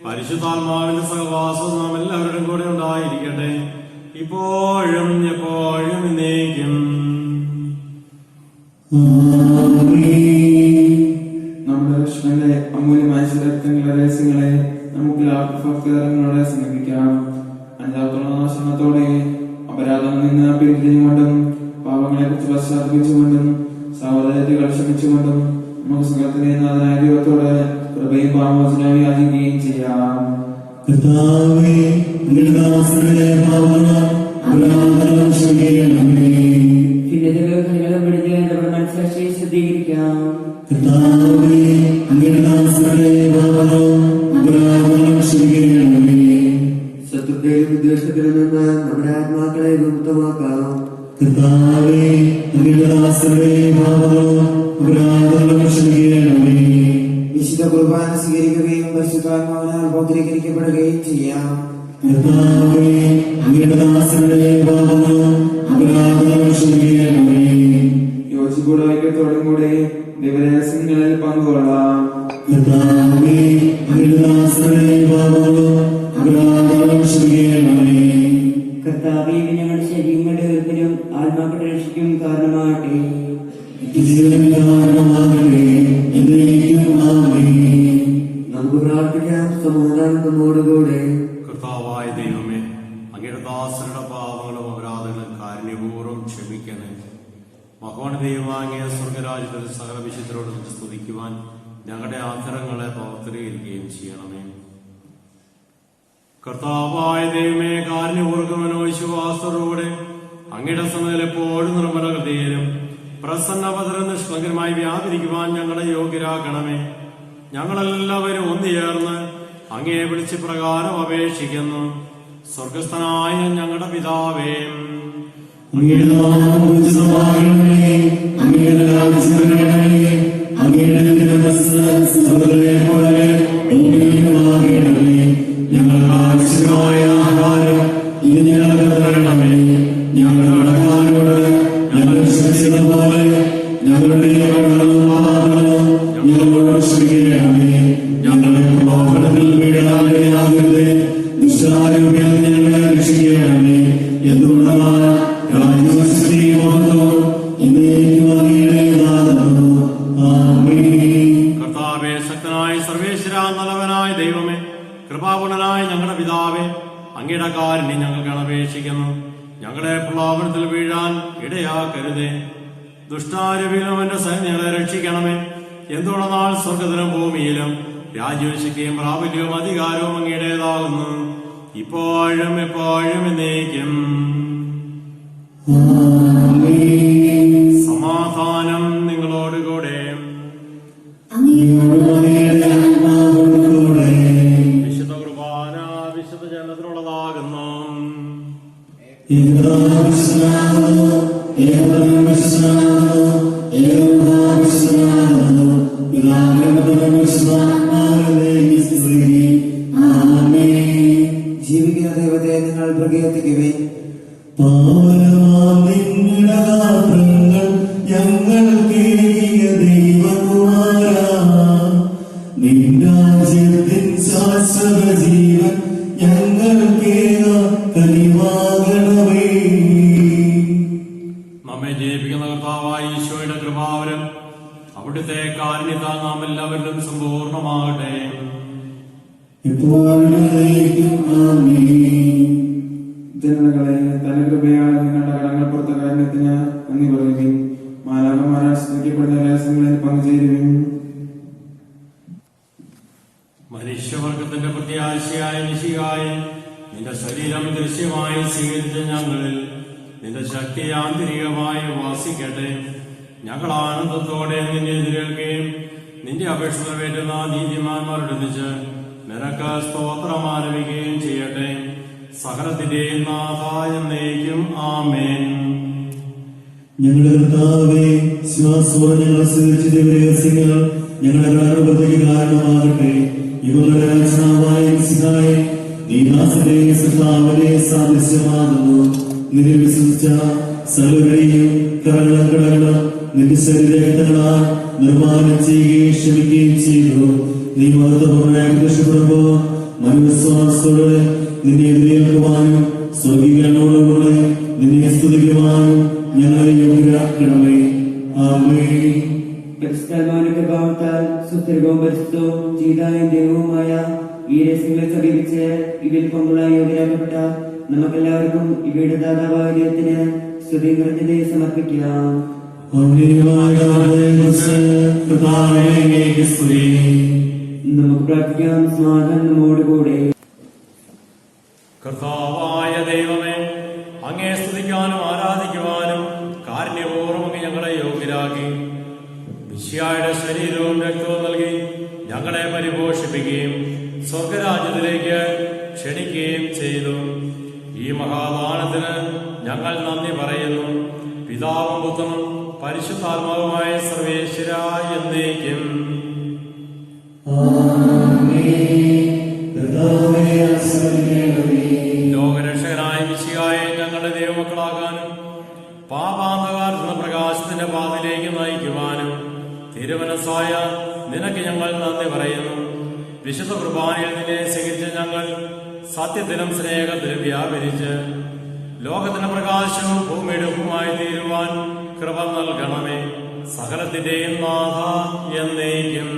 പരിശുദ്ധാത്മാവിന്റെ സഹവാസം നാം എല്ലാവരുടെയും കൂടെ ഉണ്ടായിരിക്കട്ടെ, ഇപ്പോഴും എപ്പോഴും എന്നേക്കും. നമ്മുടെ കൃഷ്ണന്റെ അമൂല്യമായ രക്തങ്ങളുടെ രഹസ്യങ്ങളെ നമുക്ക് ഭക്തങ്ങളോടെ സമർപ്പിക്കാം. അഞ്ചാമത്തോളം നാശനത്തോടെ അപരാധം നിന്ന് പിന്തിരിഞ്ഞുകൊണ്ടും പാപങ്ങളെ കുറിച്ച് പശ്ചാത്തപിച്ചുകൊണ്ടും സഹോദരത്തെ ക്ഷമിച്ചുകൊണ്ടും നമുക്ക് സുഖത്തിന്റെ നാഥനായ ദൈവത്തോട് കൃപയും പാമോചനവും യാചിക്കുകയും ചെയ്യാം. കർത്താവേ, അങ്ങയുടെ ദാസരുടെ പാപങ്ങൾ അപരാധങ്ങൾ ക്ഷമിക്കണമേ. ഭിന്നതകളും പിടിച്ച് നമ്മുടെ മനസ്സാക്ഷി ശുദ്ധീകരിക്കാം. കർത്താവേ, അങ്ങയുടെ ദാസരുടെ പാപങ്ങൾ അപരാധങ്ങൾ ക്ഷമിക്കണമേ. ശത്രുക്കളിലും വിദ്വേഷത്തിലും നിന്ന് നമ്മുടെ ആത്മാക്കളെ വിമുക്തമാക്കാം. കർത്താവേ, അങ്ങയുടെ ദാസരുടെ പാപങ്ങൾ അപരാധങ്ങൾ ക്ഷമിക്കണമേ. വിശുദ്ധ കുർബാന സ്വീകരിക്കുകയും പരിശുദ്ധാത്മാവിനാൽ പൗത്രീകരിക്കപ്പെടുകയും ചെയ്യാം. കർത്താവേ, അങ്ങയുടെ ദാസരുടെ പാപങ്ങൾ അപരാധങ്ങൾ ക്ഷമിക്കണമേ. യോജിപ്പുള്ള ഐക്യത്തോടും കൂടെ ദൈവരഹസ്യങ്ങളിൽ പങ്കുകൊള്ളാം. കർത്താവേ, അങ്ങയുടെ ദാസരുടെ പാപങ്ങൾ അപരാധങ്ങൾ ക്ഷമിക്കണമേ. കർത്താവേ, ഞങ്ങളുടെ ശരീരങ്ങളുടെ ഉയർപ്പിനും ആത്മാക്കളുടെ രക്ഷയ്ക്കും കാരണമാകട്ടെ. ജീവന് കാരണമാകട്ടെ. എന്നേക്കും ആമേൻ. നമുക്ക് പ്രാർത്ഥിക്കാം. സമാധാനം നമ്മോടുകൂടെ. കർത്താവായ ദൈവമേ, അങ്ങയുടെ ദാസരുടെ പാപങ്ങളും അപരാധങ്ങളും കാരുണ്യപൂർവ്വം ക്ഷമിക്കണേ. മഹോന്നതയുമായ സ്വർഗരാജ്യത്തിൽ സകല വിശുദ്ധരോട് സ്തുതിക്കുവാൻ ഞങ്ങളുടെ ആദരങ്ങളെ പ്രവർത്തനീകരിക്കുകയും ചെയ്യണമേ. കർത്താവായ ദൈവമേ, കാരുണ്യപൂർവ്വമനോ വിശ്വാസത്തോടെ അങ്ങയുടെ സന്നദ്ധയിൽ എപ്പോഴും നിർമ്മല ഹൃദയരും പ്രസന്നപത്ര നിഷ്കളങ്കരമായി വ്യാപരിക്കുവാൻ ഞങ്ങളെ യോഗ്യരാക്കണമേ. ഞങ്ങളെല്ലാവരും ഒന്നുചേർന്ന് അങ്ങയെ വിളിച്ച് പ്രകാരം അപേക്ഷിക്കുന്നു. സ്വർഗസ്ഥനായ ഞങ്ങളുടെ പിതാവേ, അങ്ങയുടെ നാമം പൂജിതമാകണമേ. അങ്ങയുടെ രാജ്യം വരണമേ. അങ്ങയുടെ തിരുമനസ്സ് സ്വർഗ്ഗത്തിലെ പോലെ ഭൂമിയിലുമാകണമേ. ഞങ്ങൾക്ക് ആവശ്യമായ ആഹാരം ഇന്ന് ഞങ്ങൾക്ക് തരണമേ. ഞങ്ങളുടെ കടക്കാരോട് ഞങ്ങൾ ക്ഷമിച്ചതുപോലെ ഞങ്ങളുടെ കടങ്ങളും പാപങ്ങളും ഞങ്ങളോട് ക്ഷമിക്കണമേ. ഞങ്ങളെ പ്രലോഭനത്തിൽ വീഴാതെയാകരുതേ. ദുഷ്ടനായ ഞങ്ങളെ രക്ഷിക്കണമേ. എന്തുകൊണ്ടെന്നാൽ രാജ്യവും ശക്തിയും മഹത്വവും എന്നേക്കും അങ്ങയുടേതാകുന്നു. ആമേൻ. കർത്താവേ, ശക്തനായ സർവേശ്വര, നല്ലവനായ ദൈവമേ, കൃപാപൂർണനായ ഞങ്ങളുടെ പിതാവേ, അങ്ങയുടെ കാരുണ്യം ഞങ്ങൾക്ക് അപേക്ഷിക്കുന്നു. ഞങ്ങളെ പ്രലോഭനത്തിൽ വീഴാൻ ഇടയാക്കരുതേ. ദുഷ്ടാരൂപിയിലും അവന്റെ സൈന്യങ്ങളെ രക്ഷിക്കണമേ. എന്തുകൊണ്ടെന്നാൽ സ്വർഗത്തിലും ഭൂമിയിലും രാജ്യവും ശക്തിയും പ്രാബല്യവും അധികാരവും അങ്ങയുടേതാകുന്നു, ഇപ്പോഴും എപ്പോഴും എന്നേക്കും. സമാധാനം നിങ്ങളോടുകൂടെ. വിശുദ്ധ കുർബാന വിശുദ്ധ ജനത്തിനുള്ളതാകുന്നു. ജീവിക്കുന്ന ദൈവത്തെ നിങ്ങൾ പ്രകീർത്തിക്കുവിൻ. പാവനമാം നിങ്ങളുടെ ഗാത്രങ്ങൾ ഞങ്ങൾക്കേകിയ ദൈവകുമാരാ, നിൻ രാജ്യത്തിൻ ശാശ്വത ജീവൻ ഞങ്ങൾക്കേക കനിവാകണമേ. നമ്മെ ജയിപ്പിക്കുന്ന കർത്താവായ ഈശോയുടെ കൃപാവരം അവിടുത്തെ കാരുണ്യത്താൽ നാം എല്ലാവരിലും സമ്പൂർണ്ണമാകട്ടെ. ജനങ്ങളെ തന്റെ കൃപയാൽ നിങ്ങളുടെ കടങ്ങൾ പുറത്ത കാരണത്തിന് നന്ദി പറയുകയും മാലാഖമാരാൽ സ്തുതിക്കപ്പെടുന്ന രഹസ്യങ്ങളിൽ പങ്കുചേരുകയും മനുഷ്യവർഗത്തിന്റെ പ്രത്യാശയായ മിശിഹായെ, നിന്റെ ശരീരം ദൃശ്യമായി സ്വീകരിച്ച ഞങ്ങളിൽ നിന്റെ ശക്തി ആന്തരികമായി വാസിക്കട്ടെ. ഞങ്ങൾ ആനന്ദത്തോടെ നിന്നെ എതിരേൽക്കുകയും നിന്റെ അപേക്ഷ നിറവേറ്റുന്ന നീതിമാന്മാരോടൊന്നിച്ച് നിനക്ക് സ്തോത്രം ആലപിക്കുകയും ചെയ്യട്ടെ. സകലത്തിന്റെയും നാഥായ എന്നേക്കും ആമേൻ. ഞങ്ങളുടെ കർത്താവേ, ശ്വാസോടെ ഞങ്ങൾ സ്വീകരിച്ച രഹസ്യങ്ങൾ ഞങ്ങളുടെ പ്രാരംഭത്തേക്ക് കാരണമാകട്ടെ. ഇവരുടെ രക്ഷണമായ മിശിഹായെ, നീ ദാസരെ സൃഷ്ടാവിനെ സാദൃശ്യമാകുന്നു. നിന്നെ വിശ്വസിച്ച സകലരെയും കടങ്ങളും നിന്റെ ശരീരങ്ങളാൽ നിർമ്മാണം ചെയ്യുകയും ക്ഷമിക്കുകയും ചെയ്തു. നീ മഹത്വപൂർണ്ണമായി രക്ഷപ്പെടുമ്പോ മനസ്വാസത്തോടെ നിന്നെ എതിരേൽക്കുവാനും സ്വർഗീയനോടുകൂടെ നിന്നെ സ്തുതിക്കുവാൻ ഞങ്ങളെ യോഗ്യരാക്കണമേ. ആമേൻ. പരിശുദ്ധാത്മാവിന്റെ പ്രഭാവത്താൽ സുസ്ഥിരവും പരിശുദ്ധവും ജീതായും ദൈവവുമായ ഈ രഹസ്യങ്ങളെ സമീപിച്ച് ഇതിൽ പങ്കുള്ള യോഗ്യരാക്കപ്പെട്ട നമുക്കെല്ലാവർക്കും ഇവയുടെ ദാതാവായ ദൈവത്തിന് സ്തുതി കൃത്യതയെ സമർപ്പിക്കാം. നമുക്ക് പ്രാർത്ഥിക്കാം. സമാധാനം നമ്മോടുകൂടെ. കർത്താവായ ദൈവമേ, അങ്ങേ സ്തുതിക്കാനും ആരാധിക്കുവാനും കാരുണ്യപൂർവ്വം അങ്ങ് ഞങ്ങളെ യോഗ്യരാക്കി മിശിഹായുടെ ശരീരവും രക്തവും നൽകി ഞങ്ങളെ പരിപോഷിപ്പിക്കുകയും സ്വർഗരാജ്യത്തിലേക്ക് ക്ഷണിക്കുകയും ചെയ്തു. ഈ മഹാദാനത്തിന് ഞങ്ങൾ നന്ദി പറയുന്നു. പിതാവും പുത്രനും പരിശുദ്ധാത്മാവുമായ സർവേശ്വരായ എന്നേക്കും. ലോകരക്ഷകനായ മിശിഹായെ ഞങ്ങളുടെ ദൈവമക്കളാകാനും പാപാന്ധകാരത്തിന് പ്രകാശത്തിന്റെ പാതയിലേക്ക് നയിക്കുവാനും തിരുമനസ്സായ നിനക്ക് ഞങ്ങൾ നന്ദി പറയുന്നു. വിശുദ്ധ കുർബാനയിൽ നിന്നെ സ്വീകരിച്ച ഞങ്ങൾ സത്യത്തിനും സ്നേഹത്തിനും വ്യാപരിച്ച് ലോകത്തിന്റെ പ്രകാശവും ഭൂമിയുടെ ഉപ്പുമായി തീരുവാൻ കൃപ നൽകണമേ. സകലത്തിന്റെയും നാഥ എന്നേക്കും.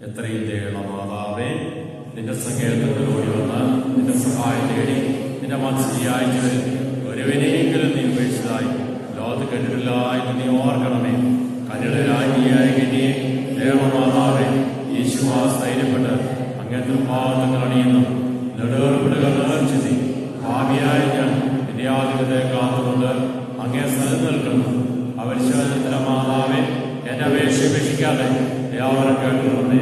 എത്രയും ദയുള്ള മാതാവേ, നിന്റെ സങ്കേതത്തിലൂടെ വന്ന് നിന്റെ സഹായം തേടി നിന്റെ മനസ്സിലായി ഒരുവിനെയെങ്കിലും നീ ഉപേക്ഷിച്ചതായി ലോകത്ത് കണ്ടിട്ടില്ലായി നീ ഓർക്കണമേ. കരുടരാജിയായ ഗതിയെ ദേവമാതാവേ, യേശുവാ സ്ഥൈര്യപ്പെട്ട് അങ്ങനത്തെ പാവങ്ങൾ അണിയുന്നു നെടുവേർപ്പെടുകൾ നേർച്ചതി ഭാവിയായ ഞാൻ നിര്യാധികത്തെ കാത്തുകൊണ്ട് അങ്ങേ സ്ഥലത്ത് നിൽക്കുന്നു. അവർ മാതാവേ, എന്റെ അപേക്ഷ ഉപേക്ഷിക്കാതെ യാവരം കേട്ടുകൊണ്ടേ